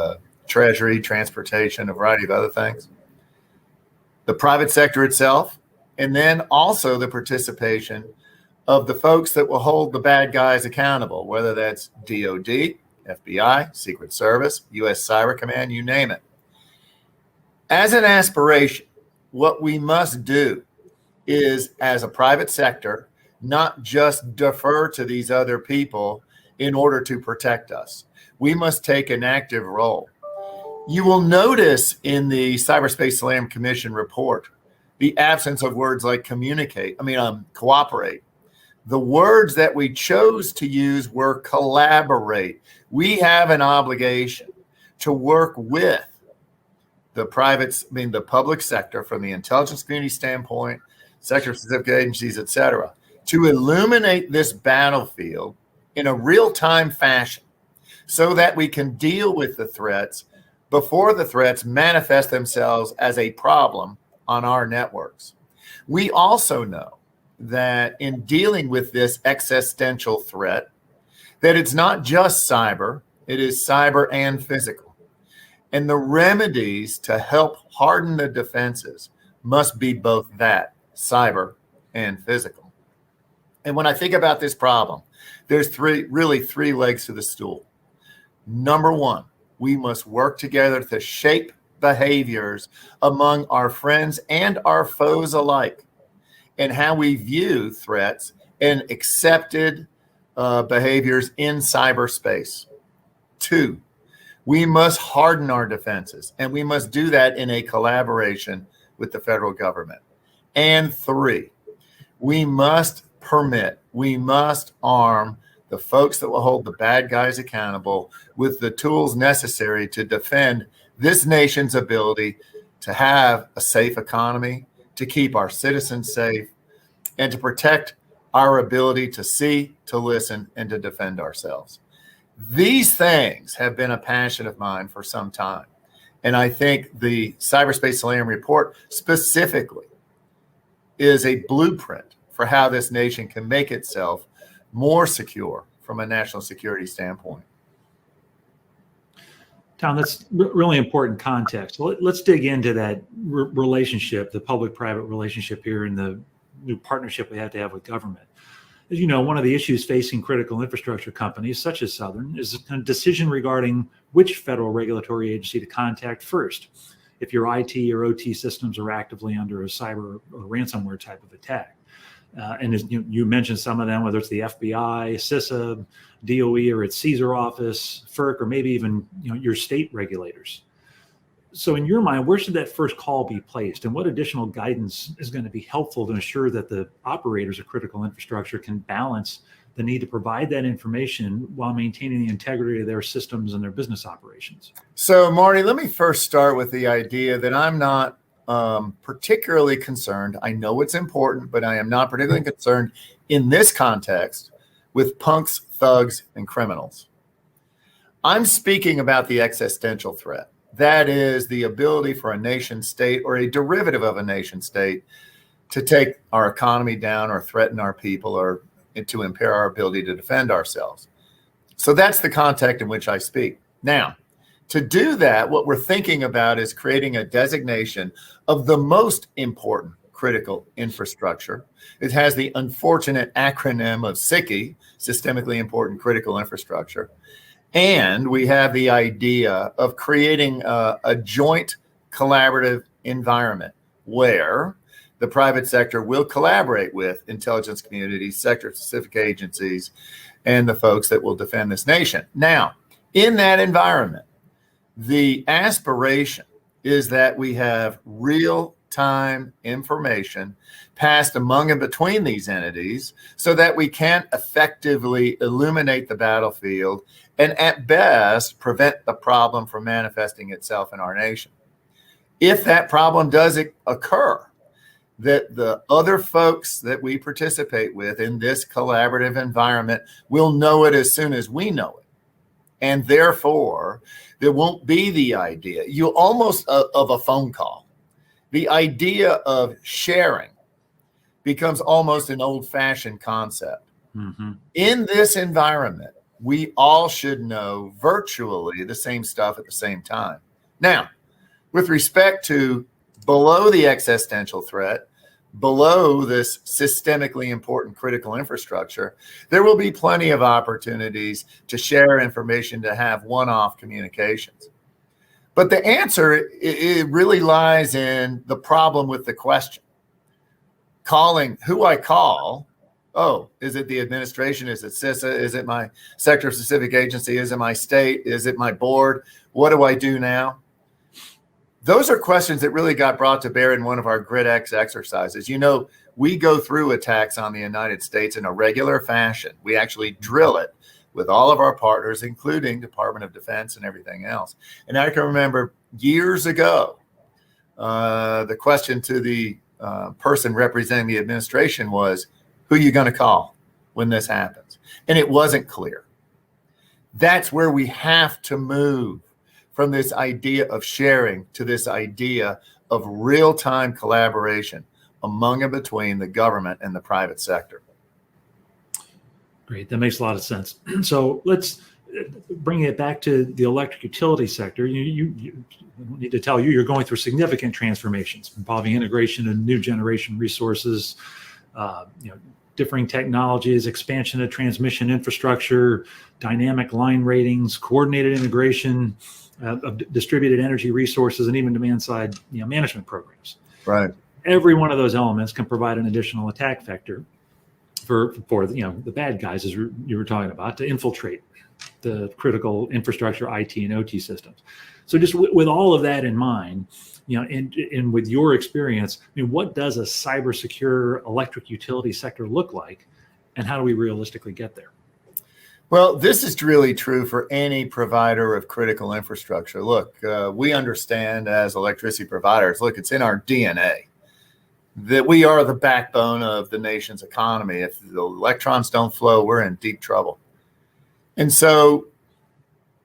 Treasury, transportation, a variety of other things. The private sector itself, and then also the participation of the folks that will hold the bad guys accountable, whether that's DOD, FBI, Secret Service, U.S. Cyber Command, you name it. As an aspiration, what we must do is, as a private sector, not just defer to these other people in order to protect us. We must take an active role. You will notice in the Cyberspace Solarium Commission report the absence of words like cooperate. The words that we chose to use were collaborate. We have an obligation to work with the the public sector from the intelligence community standpoint, sector-specific agencies, et cetera, to illuminate this battlefield in a real-time fashion so that we can deal with the threats before the threats manifest themselves as a problem on our networks. We also know that in dealing with this existential threat, that it's not just cyber, it is cyber and physical. And the remedies to help harden the defenses must be both that, cyber and physical. And when I think about this problem, there's three legs to the stool. Number one, we must work together to shape behaviors among our friends and our foes alike, and how we view threats and accepted behaviors in cyberspace. Two, we must harden our defenses, and we must do that in a collaboration with the federal government. And three, we must arm the folks that will hold the bad guys accountable with the tools necessary to defend this nation's ability to have a safe economy, to keep our citizens safe, and to protect our ability to see, to listen, and to defend ourselves. These things have been a passion of mine for some time. And I think the Cyberspace Solarium report specifically is a blueprint for how this nation can make itself more secure from a national security standpoint. Tom, that's really important context. So let's dig into that relationship, the public-private relationship here, and the new partnership we have to have with government. As you know, one of the issues facing critical infrastructure companies such as Southern is a decision regarding which federal regulatory agency to contact first if your IT or OT systems are actively under a cyber or ransomware type of attack. And as you mentioned some of them, whether it's the FBI, CISA, DOE, or its CSER office, FERC, or maybe even your state regulators. So in your mind, where should that first call be placed, and what additional guidance is going to be helpful to ensure that the operators of critical infrastructure can balance the need to provide that information while maintaining the integrity of their systems and their business operations? So, Marty, let me first start with the idea that I'm not particularly concerned. I know it's important, but I am not particularly concerned in this context with punks, thugs, and criminals. I'm speaking about the existential threat. That is the ability for a nation state or a derivative of a nation state to take our economy down or threaten our people or to impair our ability to defend ourselves. So that's the context in which I speak. Now, to do that, what we're thinking about is creating a designation of the most important critical infrastructure. It has the unfortunate acronym of SICI, Systemically Important Critical Infrastructure. And we have the idea of creating a joint collaborative environment where the private sector will collaborate with intelligence communities, sector-specific agencies, and the folks that will defend this nation. Now, in that environment, the aspiration is that we have real-time information passed among and between these entities so that we can effectively illuminate the battlefield and at best prevent the problem from manifesting itself in our nation. If that problem does occur, that the other folks that we participate with in this collaborative environment will know it as soon as we know it. And therefore, there won't be the idea, almost of a phone call. The idea of sharing becomes almost an old-fashioned concept. Mm-hmm. In this environment, we all should know virtually the same stuff at the same time. Now, with respect to below the existential threat, below this systemically important critical infrastructure, there will be plenty of opportunities to share information, to have one-off communications. But the answer, it really lies in the problem with the question. Calling who I call, oh, is it the administration? Is it CISA? Is it my sector-specific agency? Is it my state? Is it my board? What do I do now? Those are questions that really got brought to bear in one of our GridX exercises. We go through attacks on the United States in a regular fashion. We actually drill it with all of our partners, including Department of Defense and everything else. And I can remember years ago, the question to the person representing the administration was, who are you going to call when this happens? And it wasn't clear. That's where we have to move from this idea of sharing to this idea of real-time collaboration among and between the government and the private sector. Great. That makes a lot of sense. So let's bring it back to the electric utility sector. You need to tell you're going through significant transformations involving integration of new generation resources, differing technologies, expansion of transmission infrastructure, dynamic line ratings, coordinated integration of distributed energy resources, and even demand-side management programs. Right. Every one of those elements can provide an additional attack vector for the bad guys, as you were talking about, to infiltrate the critical infrastructure, IT and OT systems. So just with all of that in mind, and with your experience, what does a cyber secure electric utility sector look like, and how do we realistically get there? Well, this is really true for any provider of critical infrastructure. Look, we understand as electricity providers, look, it's in our DNA that we are the backbone of the nation's economy. If the electrons don't flow, we're in deep trouble. And so,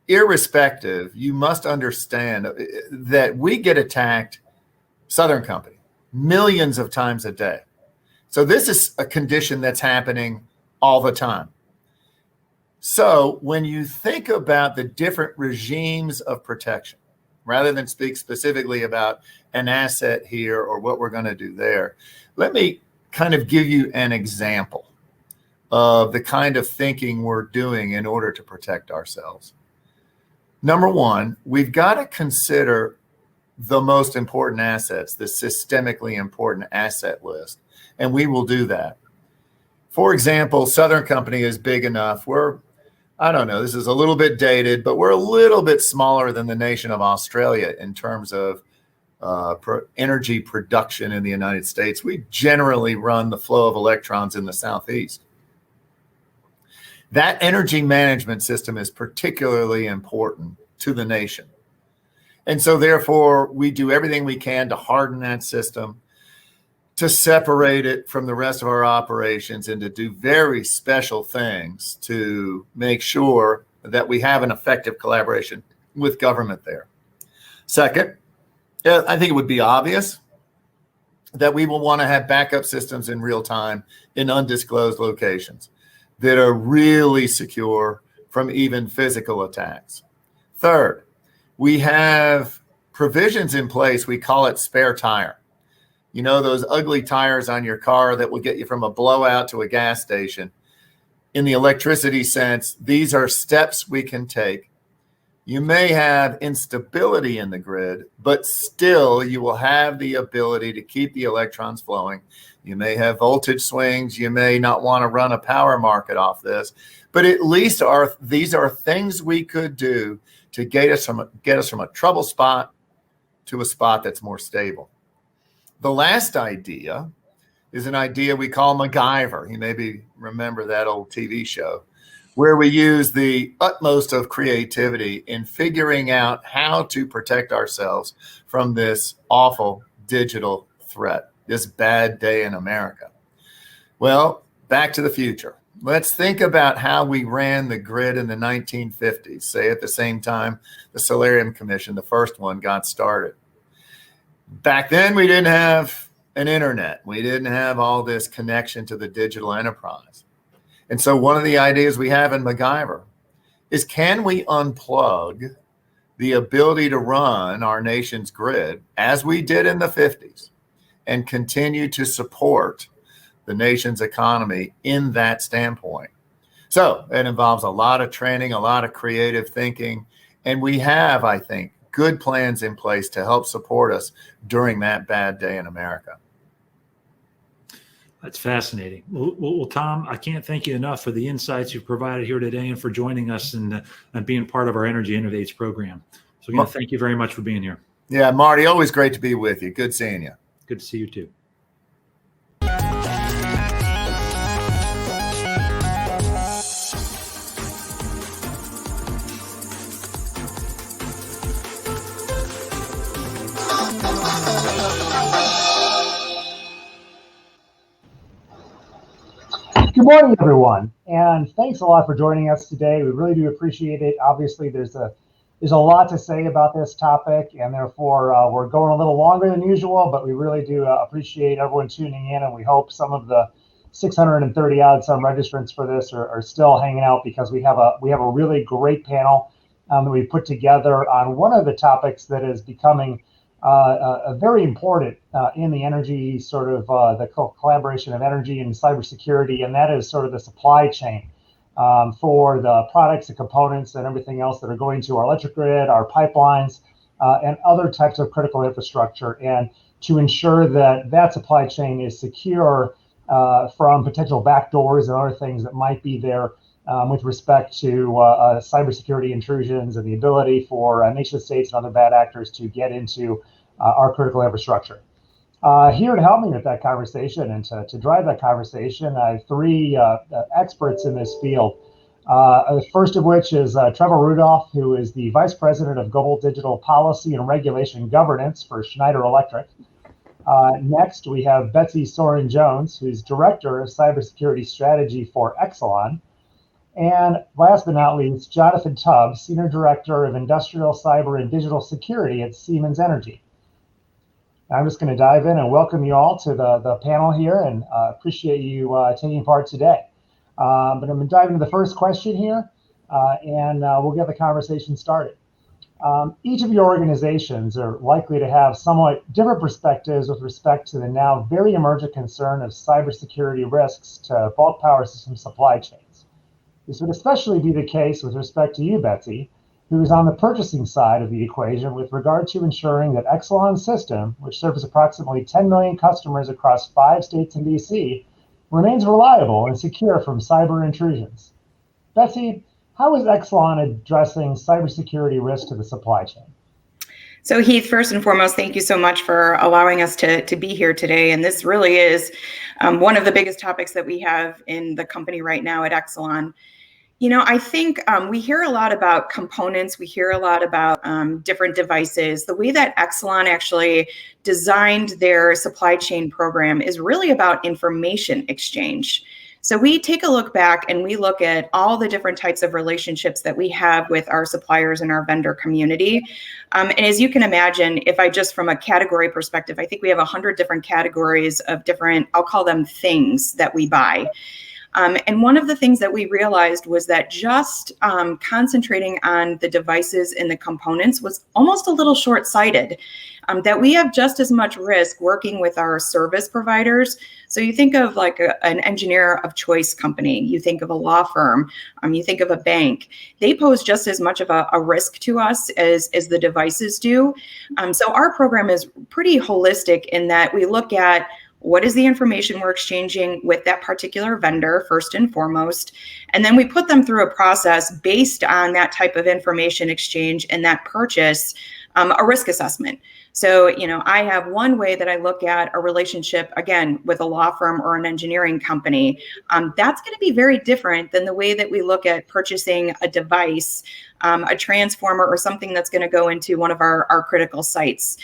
irrespective, you must understand that we get attacked, Southern Company, millions of times a day. So this is a condition that's happening all the time. So when you think about the different regimes of protection, rather than speak specifically about an asset here or what we're going to do there, let me kind of give you an example of the kind of thinking we're doing in order to protect ourselves. Number one, we've got to consider the most important assets, the systemically important asset list, and we will do that. For example, Southern Company is big enough. I don't know, this is a little bit dated, but we're a little bit smaller than the nation of Australia in terms of energy production in the United States. We generally run the flow of electrons in the Southeast. That energy management system is particularly important to the nation. And so therefore, we do everything we can to harden that system, to separate it from the rest of our operations, and to do very special things to make sure that we have an effective collaboration with government there. Second, I think it would be obvious that we will want to have backup systems in real time in undisclosed locations that are really secure from even physical attacks. Third, we have provisions in place. We call it spare tire. You know, those ugly tires on your car that will get you from a blowout to a gas station. In the electricity sense, these are steps we can take. You may have instability in the grid, but still you will have the ability to keep the electrons flowing. You may have voltage swings. You may not want to run a power market off this, but at least these are things we could do to get us from a trouble spot to a spot that's more stable. The last idea is an idea we call MacGyver. You maybe remember that old TV show where we use the utmost of creativity in figuring out how to protect ourselves from this awful digital threat, this bad day in America. Well, back to the future. Let's think about how we ran the grid in the 1950s, say at the same time the Solarium Commission, the first one, got started. Back then, we didn't have an internet. We didn't have all this connection to the digital enterprise. And so one of the ideas we have in MacGyver is, can we unplug the ability to run our nation's grid as we did in the 50s and continue to support the nation's economy in that standpoint? So it involves a lot of training, a lot of creative thinking, and we have, I think, good plans in place to help support us during that bad day in America. That's fascinating. Well, Tom, I can't thank you enough for the insights you've provided here today and for joining us and being part of our Energy Innovates program. So again, thank you very much for being here. Yeah, Marty, always great to be with you. Good seeing you. Good to see you too. Good morning, everyone, and thanks a lot for joining us today. We really do appreciate it. Obviously, there's a lot to say about this topic, and therefore we're going a little longer than usual, but we really do appreciate everyone tuning in, and we hope some of the 630 odd some registrants for this are still hanging out, because we have a really great panel that we put together on one of the topics that is becoming very important in the energy sort of the collaboration of energy and cybersecurity, and that is sort of the supply chain for the products and components and everything else that are going to our electric grid, our pipelines, and other types of critical infrastructure, and to ensure that that supply chain is secure from potential backdoors and other things that might be there with respect to cybersecurity intrusions and the ability for nation states and other bad actors to get into our critical infrastructure. Here to help me with that conversation and to drive that conversation, I have three experts in this field. The first of which is Trevor Rudolph, who is the Vice President of Global Digital Policy and Regulation Governance for Schneider Electric. Next, we have Betsy Soren-Jones, who's Director of Cybersecurity Strategy for Exelon. And last but not least, Jonathan Tubbs, Senior Director of Industrial Cyber and Digital Security at Siemens Energy. I'm just going to dive in and welcome you all to the panel here, and appreciate you taking part today. But I'm going to dive into the first question here, and we'll get the conversation started. Each of your organizations are likely to have somewhat different perspectives with respect to the now very emergent concern of cybersecurity risks to bulk power system supply chains. This would especially be the case with respect to you, Betsy, who is on the purchasing side of the equation with regard to ensuring that Exelon's system, which serves approximately 10 million customers across 5 states and DC, remains reliable and secure from cyber intrusions. Betsy, how is Exelon addressing cybersecurity risk to the supply chain? So Heath, first and foremost, thank you so much for allowing us to be here today. And this really is one of the biggest topics that we have in the company right now at Exelon. You know, I think we hear a lot about components. We hear a lot about different devices. The way that Exelon actually designed their supply chain program is really about information exchange. So we take a look back and we look at all the different types of relationships that we have with our suppliers and our vendor community. And as you can imagine, if I just from a category perspective, I think we have 100 different categories of different, I'll call them things that we buy. And one of the things that we realized was that just concentrating on the devices and the components was almost a little short-sighted, that we have just as much risk working with our service providers. So you think of like an engineer of choice company, you think of a law firm, you think of a bank, they pose just as much of a risk to us as the devices do. So our program is pretty holistic in that we look at what is the information we're exchanging with that particular vendor, first and foremost, and then we put them through a process based on that type of information exchange and that purchase, a risk assessment. So, you know, I have one way that I look at a relationship, again, with a law firm or an engineering company. That's going to be very different than the way that we look at purchasing a device, a transformer, or something that's going to go into one of our critical sites.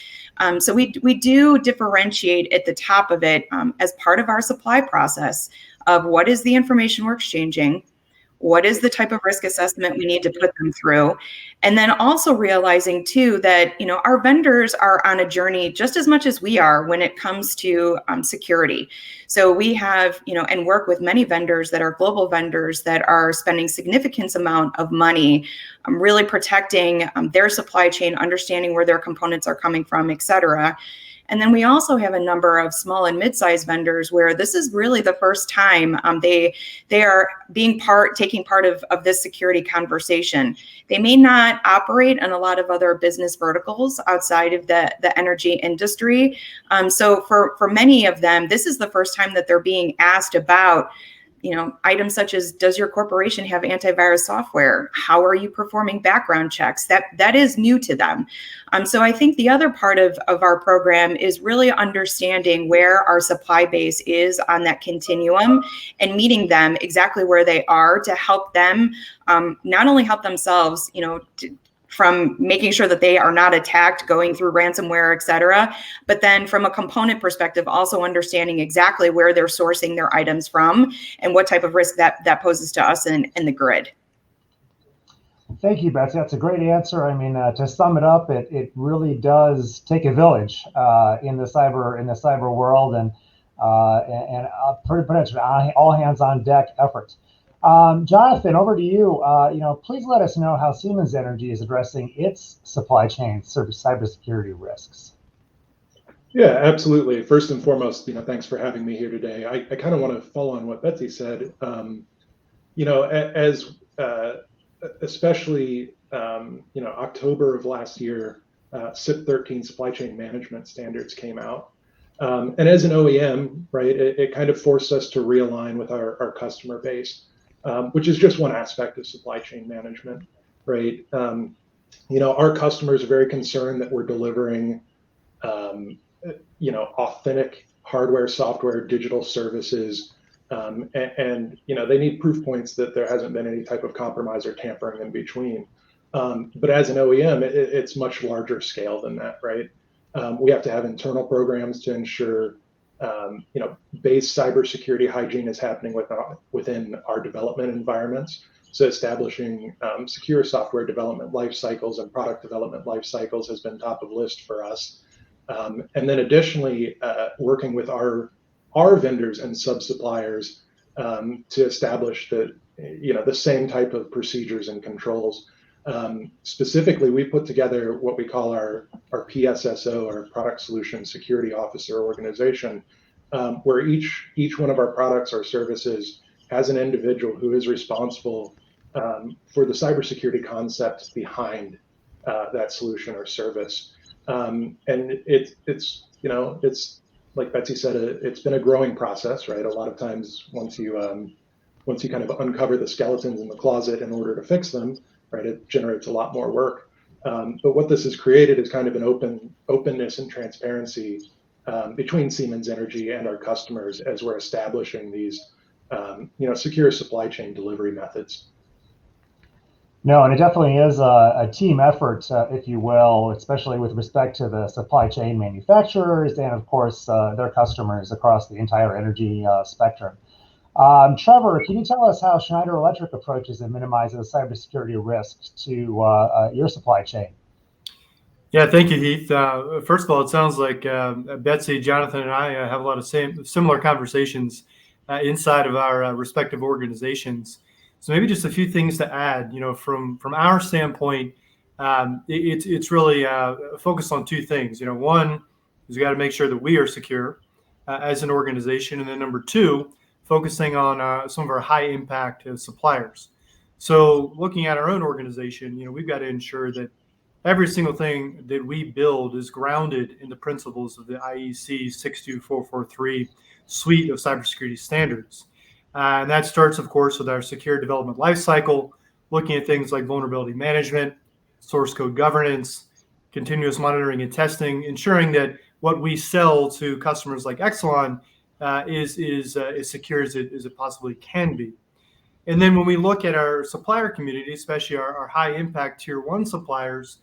So we do differentiate at the top of it as part of our supply process of what is the information we're exchanging, what is the type of risk assessment we need to put them through, and then also realizing too that, you know, our vendors are on a journey just as much as we are when it comes to security. So we have, you know, and work with many vendors that are global vendors that are spending significant amount of money really protecting their supply chain, understanding where their components are coming from, et cetera. And then we also have a number of small and mid-sized vendors where this is really the first time they are taking part of this security conversation. They may not operate in a lot of other business verticals outside of the energy industry. So for many of them, this is the first time that they're being asked about, you know, items such as, does your corporation have antivirus software? How are you performing background checks? That is new to them. So I think the other part of our program is really understanding where our supply base is on that continuum and meeting them exactly where they are to help them not only help themselves, you know, from making sure that they are not attacked, going through ransomware, et cetera. But then from a component perspective, also understanding exactly where they're sourcing their items from and what type of risk that poses to us in the grid. Thank you, Betsy. That's a great answer. I mean, to sum it up, it really does take a village in the cyber world, and pretty much all hands on deck effort. Jonathan, over to you. Please let us know how Siemens Energy is addressing its supply chain cybersecurity risks. Yeah, absolutely. First and foremost, thanks for having me here today. I kind of want to follow on what Betsy said. Especially October of last year, CIP 13 supply chain management standards came out. And as an OEM, right, it kind of forced us to realign with our customer base. Which is just one aspect of supply chain management, right? Our customers are very concerned that we're delivering, authentic hardware, software, digital services, and they need proof points that there hasn't been any type of compromise or tampering in between. But as an OEM, it's much larger scale than that, right? We have to have internal programs to ensure base cybersecurity hygiene is happening within our development environments. So establishing secure software development life cycles and product development life cycles has been top of list for us. And then additionally, working with our vendors and sub-suppliers to establish the same type of procedures and controls. Specifically, we put together what we call our PSSO, our Product Solution Security Officer organization, where each one of our products or services has an individual who is responsible for the cybersecurity concept behind that solution or service. And it's like Betsy said, it's been a growing process, right? A lot of times once you kind of uncover the skeletons in the closet in order to fix them, right, it generates a lot more work. But what this has created is kind of an openness and transparency between Siemens Energy and our customers as we're establishing these secure supply chain delivery methods. No, and it definitely is a team effort, if you will, especially with respect to the supply chain manufacturers and, of course, their customers across the entire energy spectrum. Trevor, can you tell us how Schneider Electric approaches and minimizes cybersecurity risks to your supply chain? Yeah, thank you, Heath. First of all, it sounds like Betsy, Jonathan, and I have a lot of similar conversations inside of our respective organizations. So maybe just a few things to add. From our standpoint, it's really focused on two things. One is we got to make sure that we are secure as an organization, and then number two, focusing on some of our high impact suppliers. So looking at our own organization, we've got to ensure that every single thing that we build is grounded in the principles of the IEC 62443 suite of cybersecurity standards. And that starts, of course, with our secure development lifecycle, looking at things like vulnerability management, source code governance, continuous monitoring and testing, ensuring that what we sell to customers like Exelon is as secure as it possibly can be. And then when we look at our supplier community, especially our high impact tier one suppliers,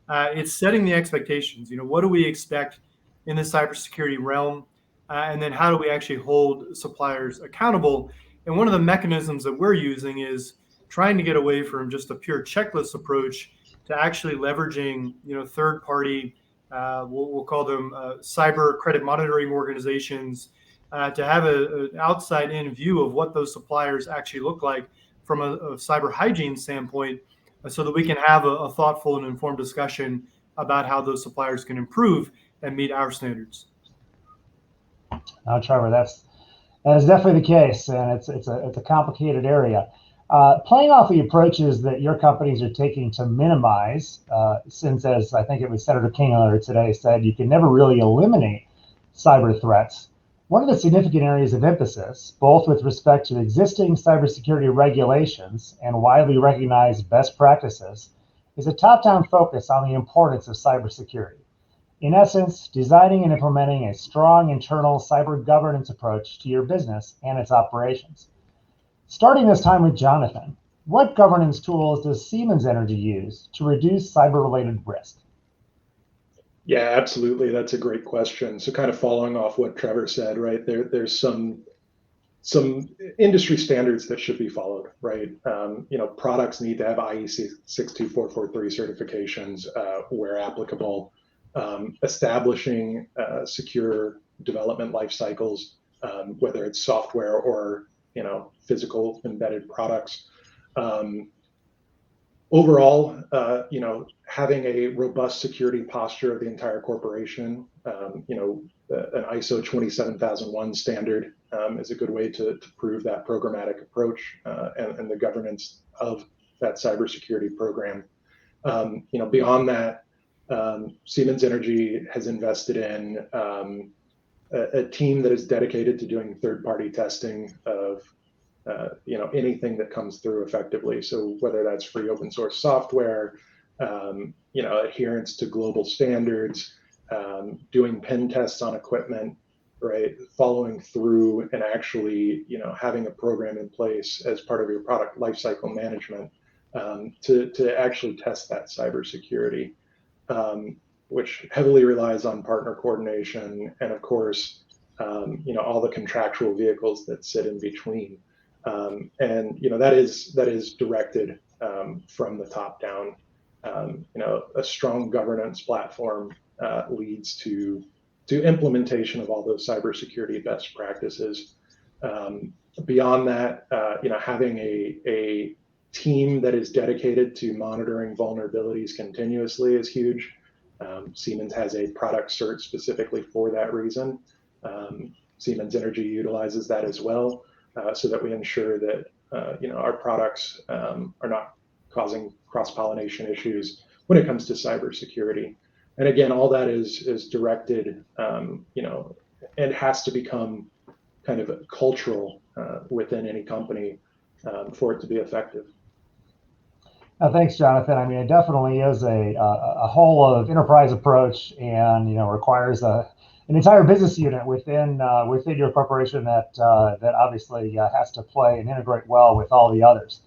it's setting the expectations. What do we expect in the cybersecurity realm? And then how do we actually hold suppliers accountable? And one of the mechanisms that we're using is trying to get away from just a pure checklist approach to actually leveraging, third-party, we'll call them cyber credit monitoring organizations, to have an outside-in view of what those suppliers actually look like from a cyber hygiene standpoint, so that we can have a thoughtful and informed discussion about how those suppliers can improve and meet our standards. Now, Trevor, that is definitely the case, and it's a complicated area. Playing off the approaches that your companies are taking to minimize, since, as I think it was Senator King earlier today said, you can never really eliminate cyber threats. One of the significant areas of emphasis, both with respect to existing cybersecurity regulations and widely recognized best practices, is a top-down focus on the importance of cybersecurity. In essence, designing and implementing a strong internal cyber governance approach to your business and its operations. Starting this time with Jonathan, what governance tools does Siemens Energy use to reduce cyber-related risk? Yeah, absolutely. That's a great question. So kind of following off what Trevor said, right, there's some industry standards that should be followed, right? Products need to have IEC 62443 certifications where applicable. Establishing secure development life cycles, whether it's software or physical embedded products. Overall, having a robust security posture of the entire corporation. An ISO 27001 standard is a good way to prove that programmatic approach and the governance of that cybersecurity program. Beyond that, Siemens Energy has invested in a team that is dedicated to doing third-party testing of anything that comes through effectively. So whether that's free open source software, adherence to global standards, doing pen tests on equipment, right, following through and actually having a program in place as part of your product lifecycle management to actually test that cybersecurity. Which heavily relies on partner coordination and, of course, all the contractual vehicles that sit in between. And that is directed from the top down. A strong governance platform leads to implementation of all those cybersecurity best practices. Beyond that, having a team that is dedicated to monitoring vulnerabilities continuously is huge. Siemens has a product cert specifically for that reason. Siemens Energy utilizes that as well, so that we ensure that our products are not causing cross-pollination issues when it comes to cybersecurity. And again, all that is directed, and has to become kind of cultural within any company for it to be effective. Thanks, Jonathan. I mean, it definitely is a whole of enterprise approach, and requires an entire business unit within your corporation that obviously has to play and integrate well with all the others.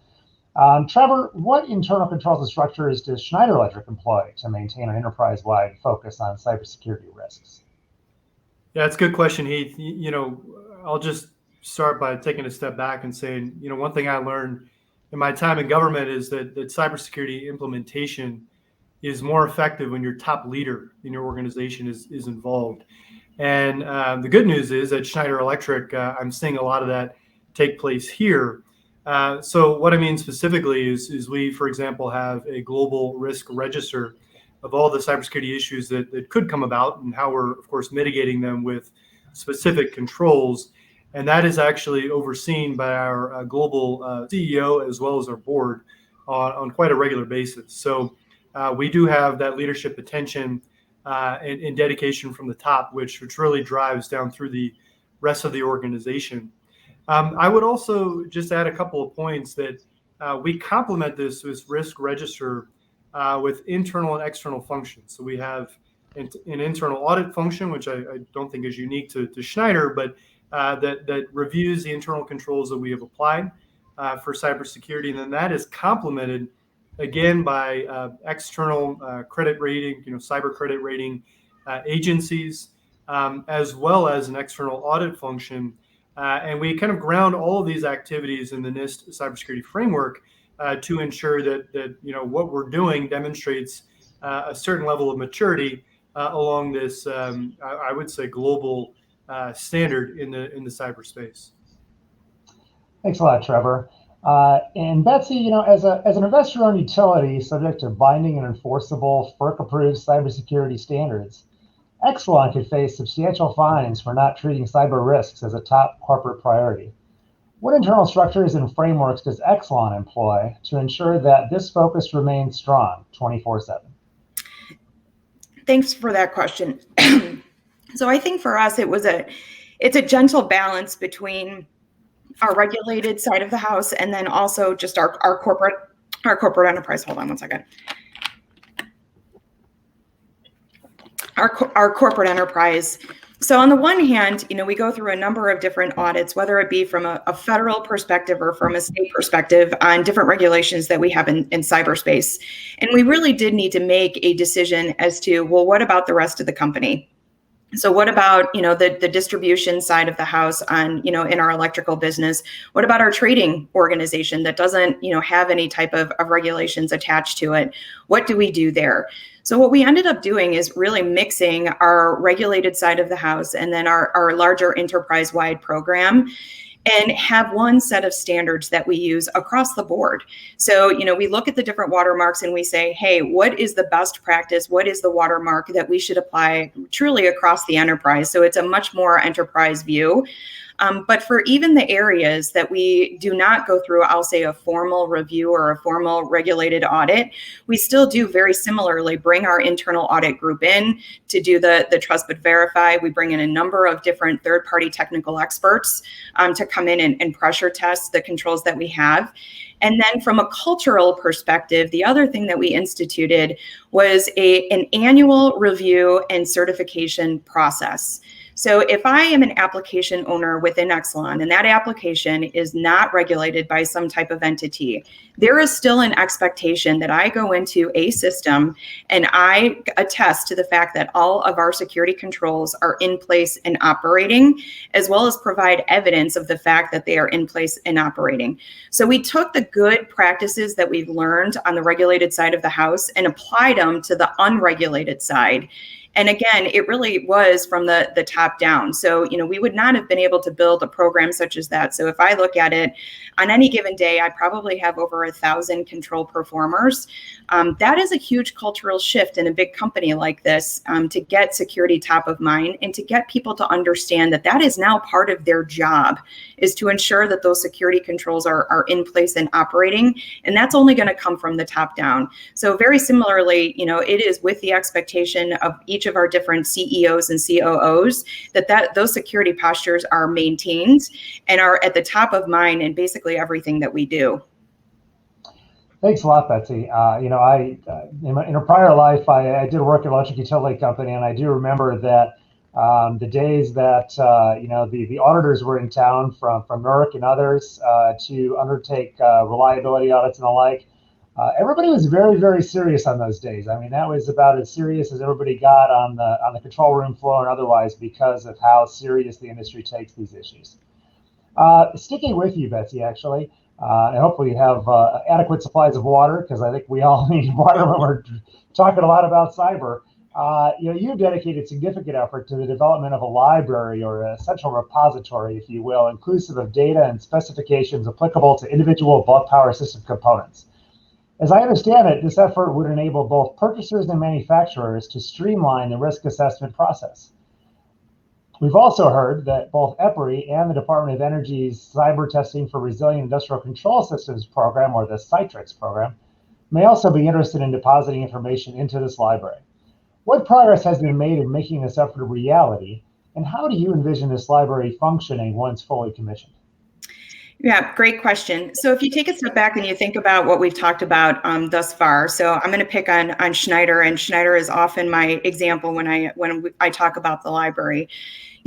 Trevor, what internal controls and structures does Schneider Electric employ to maintain an enterprise-wide focus on cybersecurity risks? Yeah, it's a good question, Heath. I'll just start by taking a step back and saying, one thing I learned in my time in government is that cybersecurity implementation is more effective when your top leader in your organization is involved. And the good news is at Schneider Electric, I'm seeing a lot of that take place here. So what I mean specifically is we, for example, have a global risk register of all the cybersecurity issues that could come about and how we're, of course, mitigating them with specific controls. And that is actually overseen by our global CEO as well as our board on quite a regular basis. So we do have that leadership attention and dedication from the top, which really drives down through the rest of the organization. I would also just add a couple of points that we complement this risk register with internal and external functions. So we have an internal audit function, which I don't think is unique to Schneider, but that reviews the internal controls that we have applied for cybersecurity. And then that is complemented again by external credit rating, cyber credit rating agencies, as well as an external audit function. And we kind of ground all of these activities in the NIST cybersecurity framework to ensure that what we're doing demonstrates a certain level of maturity along this, I would say, global standard in the cyberspace. Thanks a lot, Trevor. And Betsy, as an investor-owned utility subject to binding and enforceable FERC-approved cybersecurity standards, Exelon could face substantial fines for not treating cyber risks as a top corporate priority. What internal structures and frameworks does Exelon employ to ensure that this focus remains strong 24/7? Thanks for that question. So I think for us, it's a gentle balance between our regulated side of the house and then also just our corporate enterprise. Hold on one second. Our corporate enterprise. So on the one hand, we go through a number of different audits, whether it be from a federal perspective or from a state perspective on different regulations that we have in cyberspace. And we really did need to make a decision as to, well, what about the rest of the company? So what about, the distribution side of the house on, in our electrical business? What about our trading organization that doesn't, have any type of regulations attached to it? What do we do there? So what we ended up doing is really mixing our regulated side of the house and then our larger enterprise-wide program and have one set of standards that we use across the board. So, we look at the different watermarks and we say, hey, what is the best practice? What is the watermark that we should apply truly across the enterprise? So it's a much more enterprise view. But for even the areas that we do not go through, I'll say a formal review or a formal regulated audit, we still do very similarly bring our internal audit group in to do the trust but verify. We bring in a number of different third-party technical experts to come in and pressure test the controls that we have. And then from a cultural perspective, the other thing that we instituted was an annual review and certification process. So if I am an application owner within Exelon and that application is not regulated by some type of entity, there is still an expectation that I go into a system and I attest to the fact that all of our security controls are in place and operating, as well as provide evidence of the fact that they are in place and operating. So we took the good practices that we've learned on the regulated side of the house and applied them to the unregulated side. And again, it really was from the top down. So, we would not have been able to build a program such as that. So if I look at it, on any given day, I probably have over 1,000 control performers. That is a huge cultural shift in a big company like this, to get security top of mind and to get people to understand that that is now part of their job, is to ensure that those security controls are in place and operating. And that's only going to come from the top down. So very similarly, it is with the expectation of each of our different CEOs and COOs that those security postures are maintained and are at the top of mind in basically everything that we do. Thanks a lot, Betsy. In a prior life, I did work at an electric utility company, and I do remember that the days that the auditors were in town from NERC and others to undertake reliability audits and the like. Everybody was very, very serious on those days. I mean, that was about as serious as everybody got on the control room floor and otherwise, because of how serious the industry takes these issues. Sticking with you, Betsy, actually, and hopefully you have adequate supplies of water, because I think we all need water when we're talking a lot about cyber. You've dedicated significant effort to the development of a library, or a central repository, if you will, inclusive of data and specifications applicable to individual bulk power system components. As I understand it, this effort would enable both purchasers and manufacturers to streamline the risk assessment process. We've also heard that both EPRI and the Department of Energy's Cyber Testing for Resilient Industrial Control Systems program, or the CITRIX program, may also be interested in depositing information into this library. What progress has been made in making this effort a reality, and how do you envision this library functioning once fully commissioned? Yeah, great question. So if you take a step back and you think about what we've talked about thus far, so I'm going to pick on Schneider, and Schneider is often my example when I talk about the library.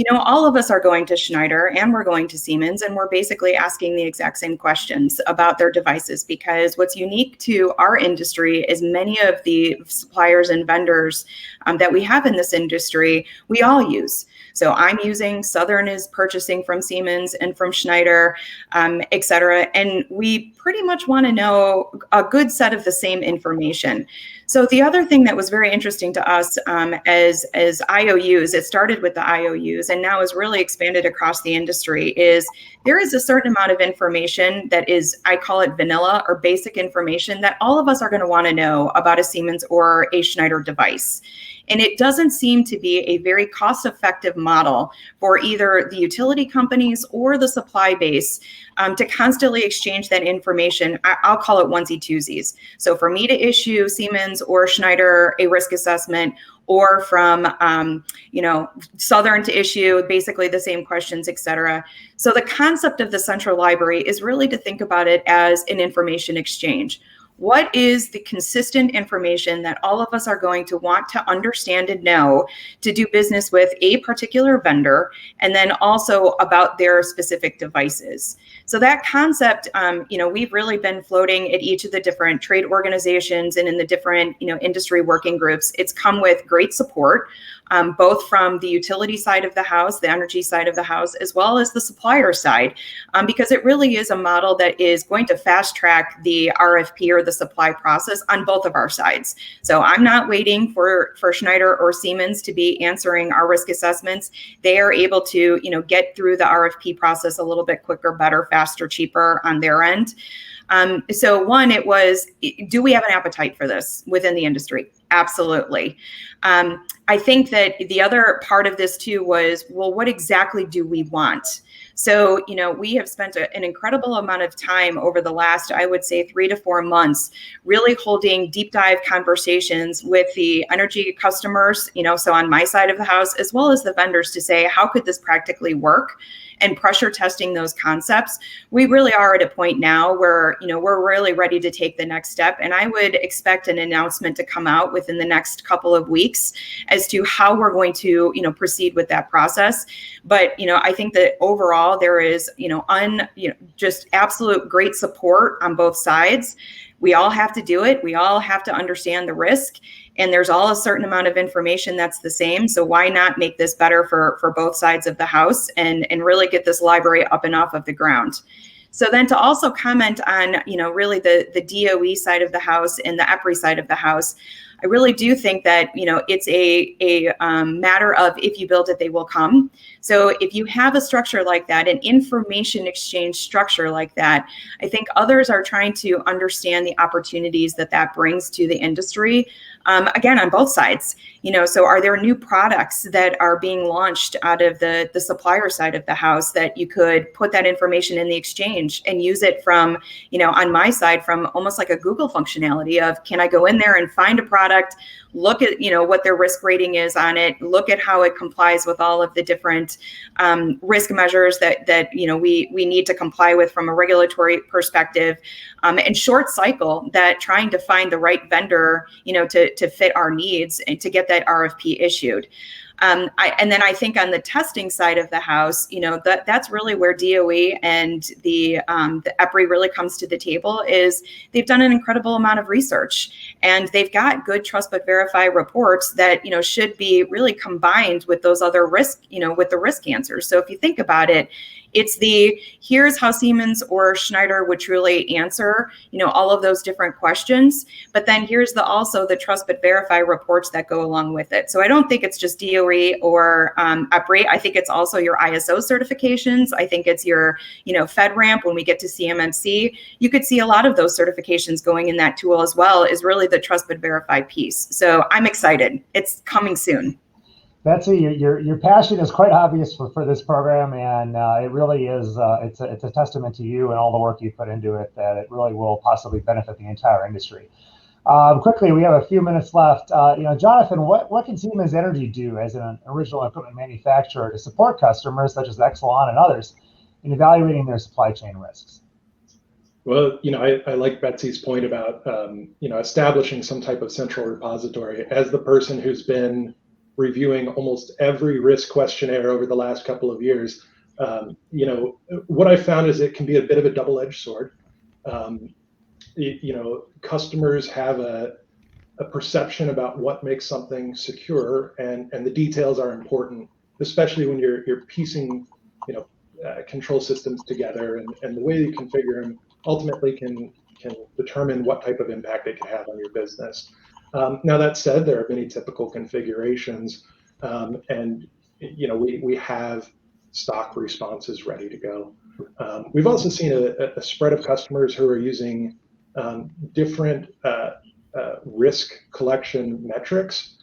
All of us are going to Schneider and we're going to Siemens, and we're basically asking the exact same questions about their devices, because what's unique to our industry is many of the suppliers and vendors that we have in this industry, we all use. So I'm using, Southern is purchasing from Siemens and from Schneider, et cetera. And we pretty much want to know a good set of the same information. So the other thing that was very interesting to us as IOUs, it started with the IOUs and now is really expanded across the industry, is there is a certain amount of information that is, I call it vanilla or basic information, that all of us are going to want to know about a Siemens or a Schneider device. And it doesn't seem to be a very cost-effective model for either the utility companies or the supply base to constantly exchange that information. I'll call it onesie-twosies. So for me to issue Siemens or Schneider a risk assessment, or from Southern to issue basically the same questions, et cetera. So the concept of the central library is really to think about it as an information exchange. What is the consistent information that all of us are going to want to understand and know to do business with a particular vendor, and then also about their specific devices? So that concept, we've really been floating at each of the different trade organizations and in the different, industry working groups. It's come with great support, both from the utility side of the house, the energy side of the house, as well as the supplier side, because it really is a model that is going to fast track the RFP or the supply process on both of our sides. So I'm not waiting for Schneider or Siemens to be answering our risk assessments. They are able to, get through the RFP process a little bit quicker, better, faster, cheaper on their end. So one, it was, do we have an appetite for this within the industry? Absolutely. I think that the other part of this too was, well, what exactly do we want? So, we have spent an incredible amount of time over the last, I would say, 3 to 4 months, really holding deep dive conversations with the energy customers, so on my side of the house, as well as the vendors, to say, how could this practically work? And pressure testing those concepts. We really are at a point now where, we're really ready to take the next step. And I would expect an announcement to come out within the next couple of weeks as to how we're going to, proceed with that process. But, I think that overall there is, just absolute great support on both sides. We all have to do it. We all have to understand the risk. And there's all a certain amount of information that's the same. So why not make this better for both sides of the house and really get this library up and off of the ground? So then to also comment on, really the DOE side of the house and the EPRI side of the house, I really do think that, it's a matter of if you build it, they will come. So if you have a structure like that, an information exchange structure like that, I think others are trying to understand the opportunities that brings to the industry. Again, on both sides, so are there new products that are being launched out of the supplier side of the house that you could put that information in the exchange and use it from, on my side, from almost like a Google functionality of, can I go in there and find a product, look at, what their risk rating is on it, look at how it complies with all of the different risk measures that we need to comply with from a regulatory perspective, and short cycle that trying to find the right vendor, to fit our needs and to get that RFP issued. And then I think on the testing side of the house, that's really where DOE and the EPRI really comes to the table. Is they've done an incredible amount of research, and they've got good trust but verify reports that should be really combined with those other risk, with the risk answers. So if you think about it, it's here's how Siemens or Schneider would truly answer, all of those different questions. But then here's also the trust but verify reports that go along with it. So I don't think it's just DOE or EPRI. I think it's also your ISO certifications. I think it's your, FedRAMP. When we get to CMMC, you could see a lot of those certifications going in that tool as well, is really the trust but verify piece. So I'm excited. It's coming soon. Betsy, your passion is quite obvious for this program, and it really is. It's a testament to you and all the work you put into it, that it really will possibly benefit the entire industry. Quickly, we have a few minutes left. Jonathan, what can Siemens Energy do as an original equipment manufacturer to support customers such as Exelon and others in evaluating their supply chain risks? Well, I like Betsy's point about establishing some type of central repository. As the person who's been reviewing almost every risk questionnaire over the last couple of years, what I found is it can be a bit of a double-edged sword. Customers have a perception about what makes something secure, and the details are important, especially when you're piecing, control systems together, and the way you configure them ultimately can determine what type of impact it can have on your business. Now, that said, there are many typical configurations, and we have stock responses ready to go. We've also seen a spread of customers who are using different risk collection metrics.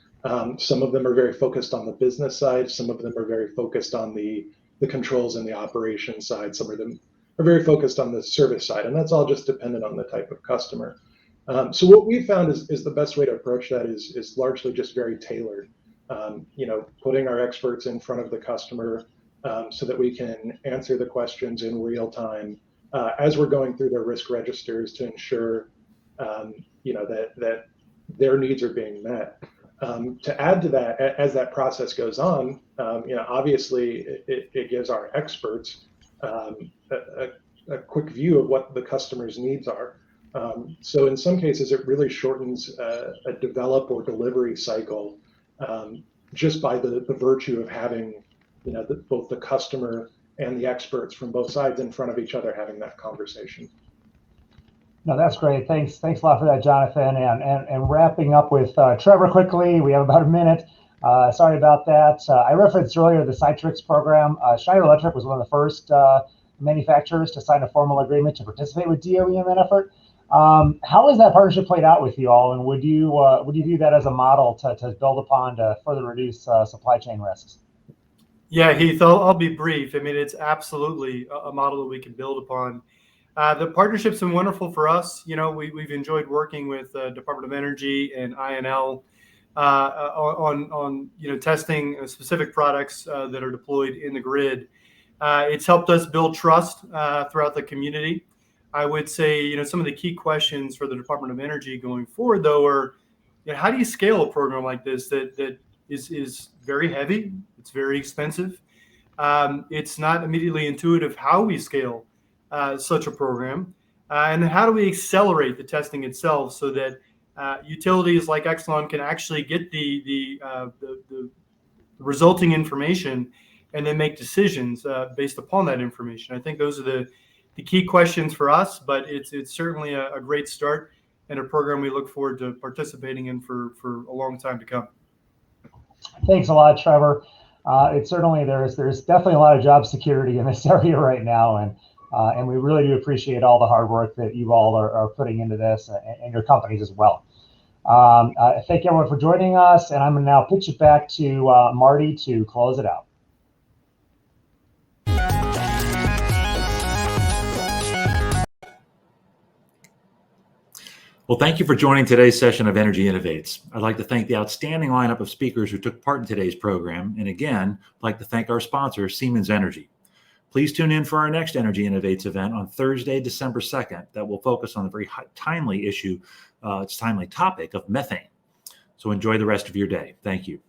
Some of them are very focused on the business side. Some of them are very focused on the controls and the operations side. Some of them are very focused on the service side, and that's all just dependent on the type of customer. So what we found is the best way to approach that is largely just very tailored. Putting our experts in front of the customer so that we can answer the questions in real time as we're going through their risk registers to ensure that their needs are being met. To add to that, as that process goes on, obviously it gives our experts a quick view of what the customer's needs are. So in some cases, it really shortens a develop or delivery cycle just by the virtue of having both the customer and the experts from both sides in front of each other having that conversation. No, that's great. Thanks a lot for that, Jonathan. And wrapping up with Trevor quickly, we have about a minute. Sorry about that. I referenced earlier the Citrix program. Schneider Electric was one of the first manufacturers to sign a formal agreement to participate with DOE in that effort. How has that partnership played out with you all, and would you view that as a model to build upon to further reduce supply chain risks? Yeah, Heath, I'll be brief. I mean, it's absolutely a model that we can build upon. The partnership's been wonderful for us. We've enjoyed working with Department of Energy and INL on testing specific products that are deployed in the grid. It's helped us build trust throughout the community. I would say, some of the key questions for the Department of Energy going forward, though, are how do you scale a program like this that is very heavy, it's very expensive. It's not immediately intuitive how we scale such a program. And then how do we accelerate the testing itself so that utilities like Exelon can actually get the resulting information and then make decisions based upon that information. I think those are the key questions for us, but it's certainly a great start. and a program we look forward to participating in for a long time to come. Thanks a lot, Trevor. It's certainly there's definitely a lot of job security in this area right now, and we really do appreciate all the hard work that you all are putting into this, and your companies as well. Thank everyone for joining us, and I'm going to now pitch it back to Marty to close it out. Well, thank you for joining today's session of Energy Innovates. I'd like to thank the outstanding lineup of speakers who took part in today's program. And again, I'd like to thank our sponsor, Siemens Energy. Please tune in for our next Energy Innovates event on Thursday, December 2nd, that will focus on the very timely topic of methane. So enjoy the rest of your day. Thank you.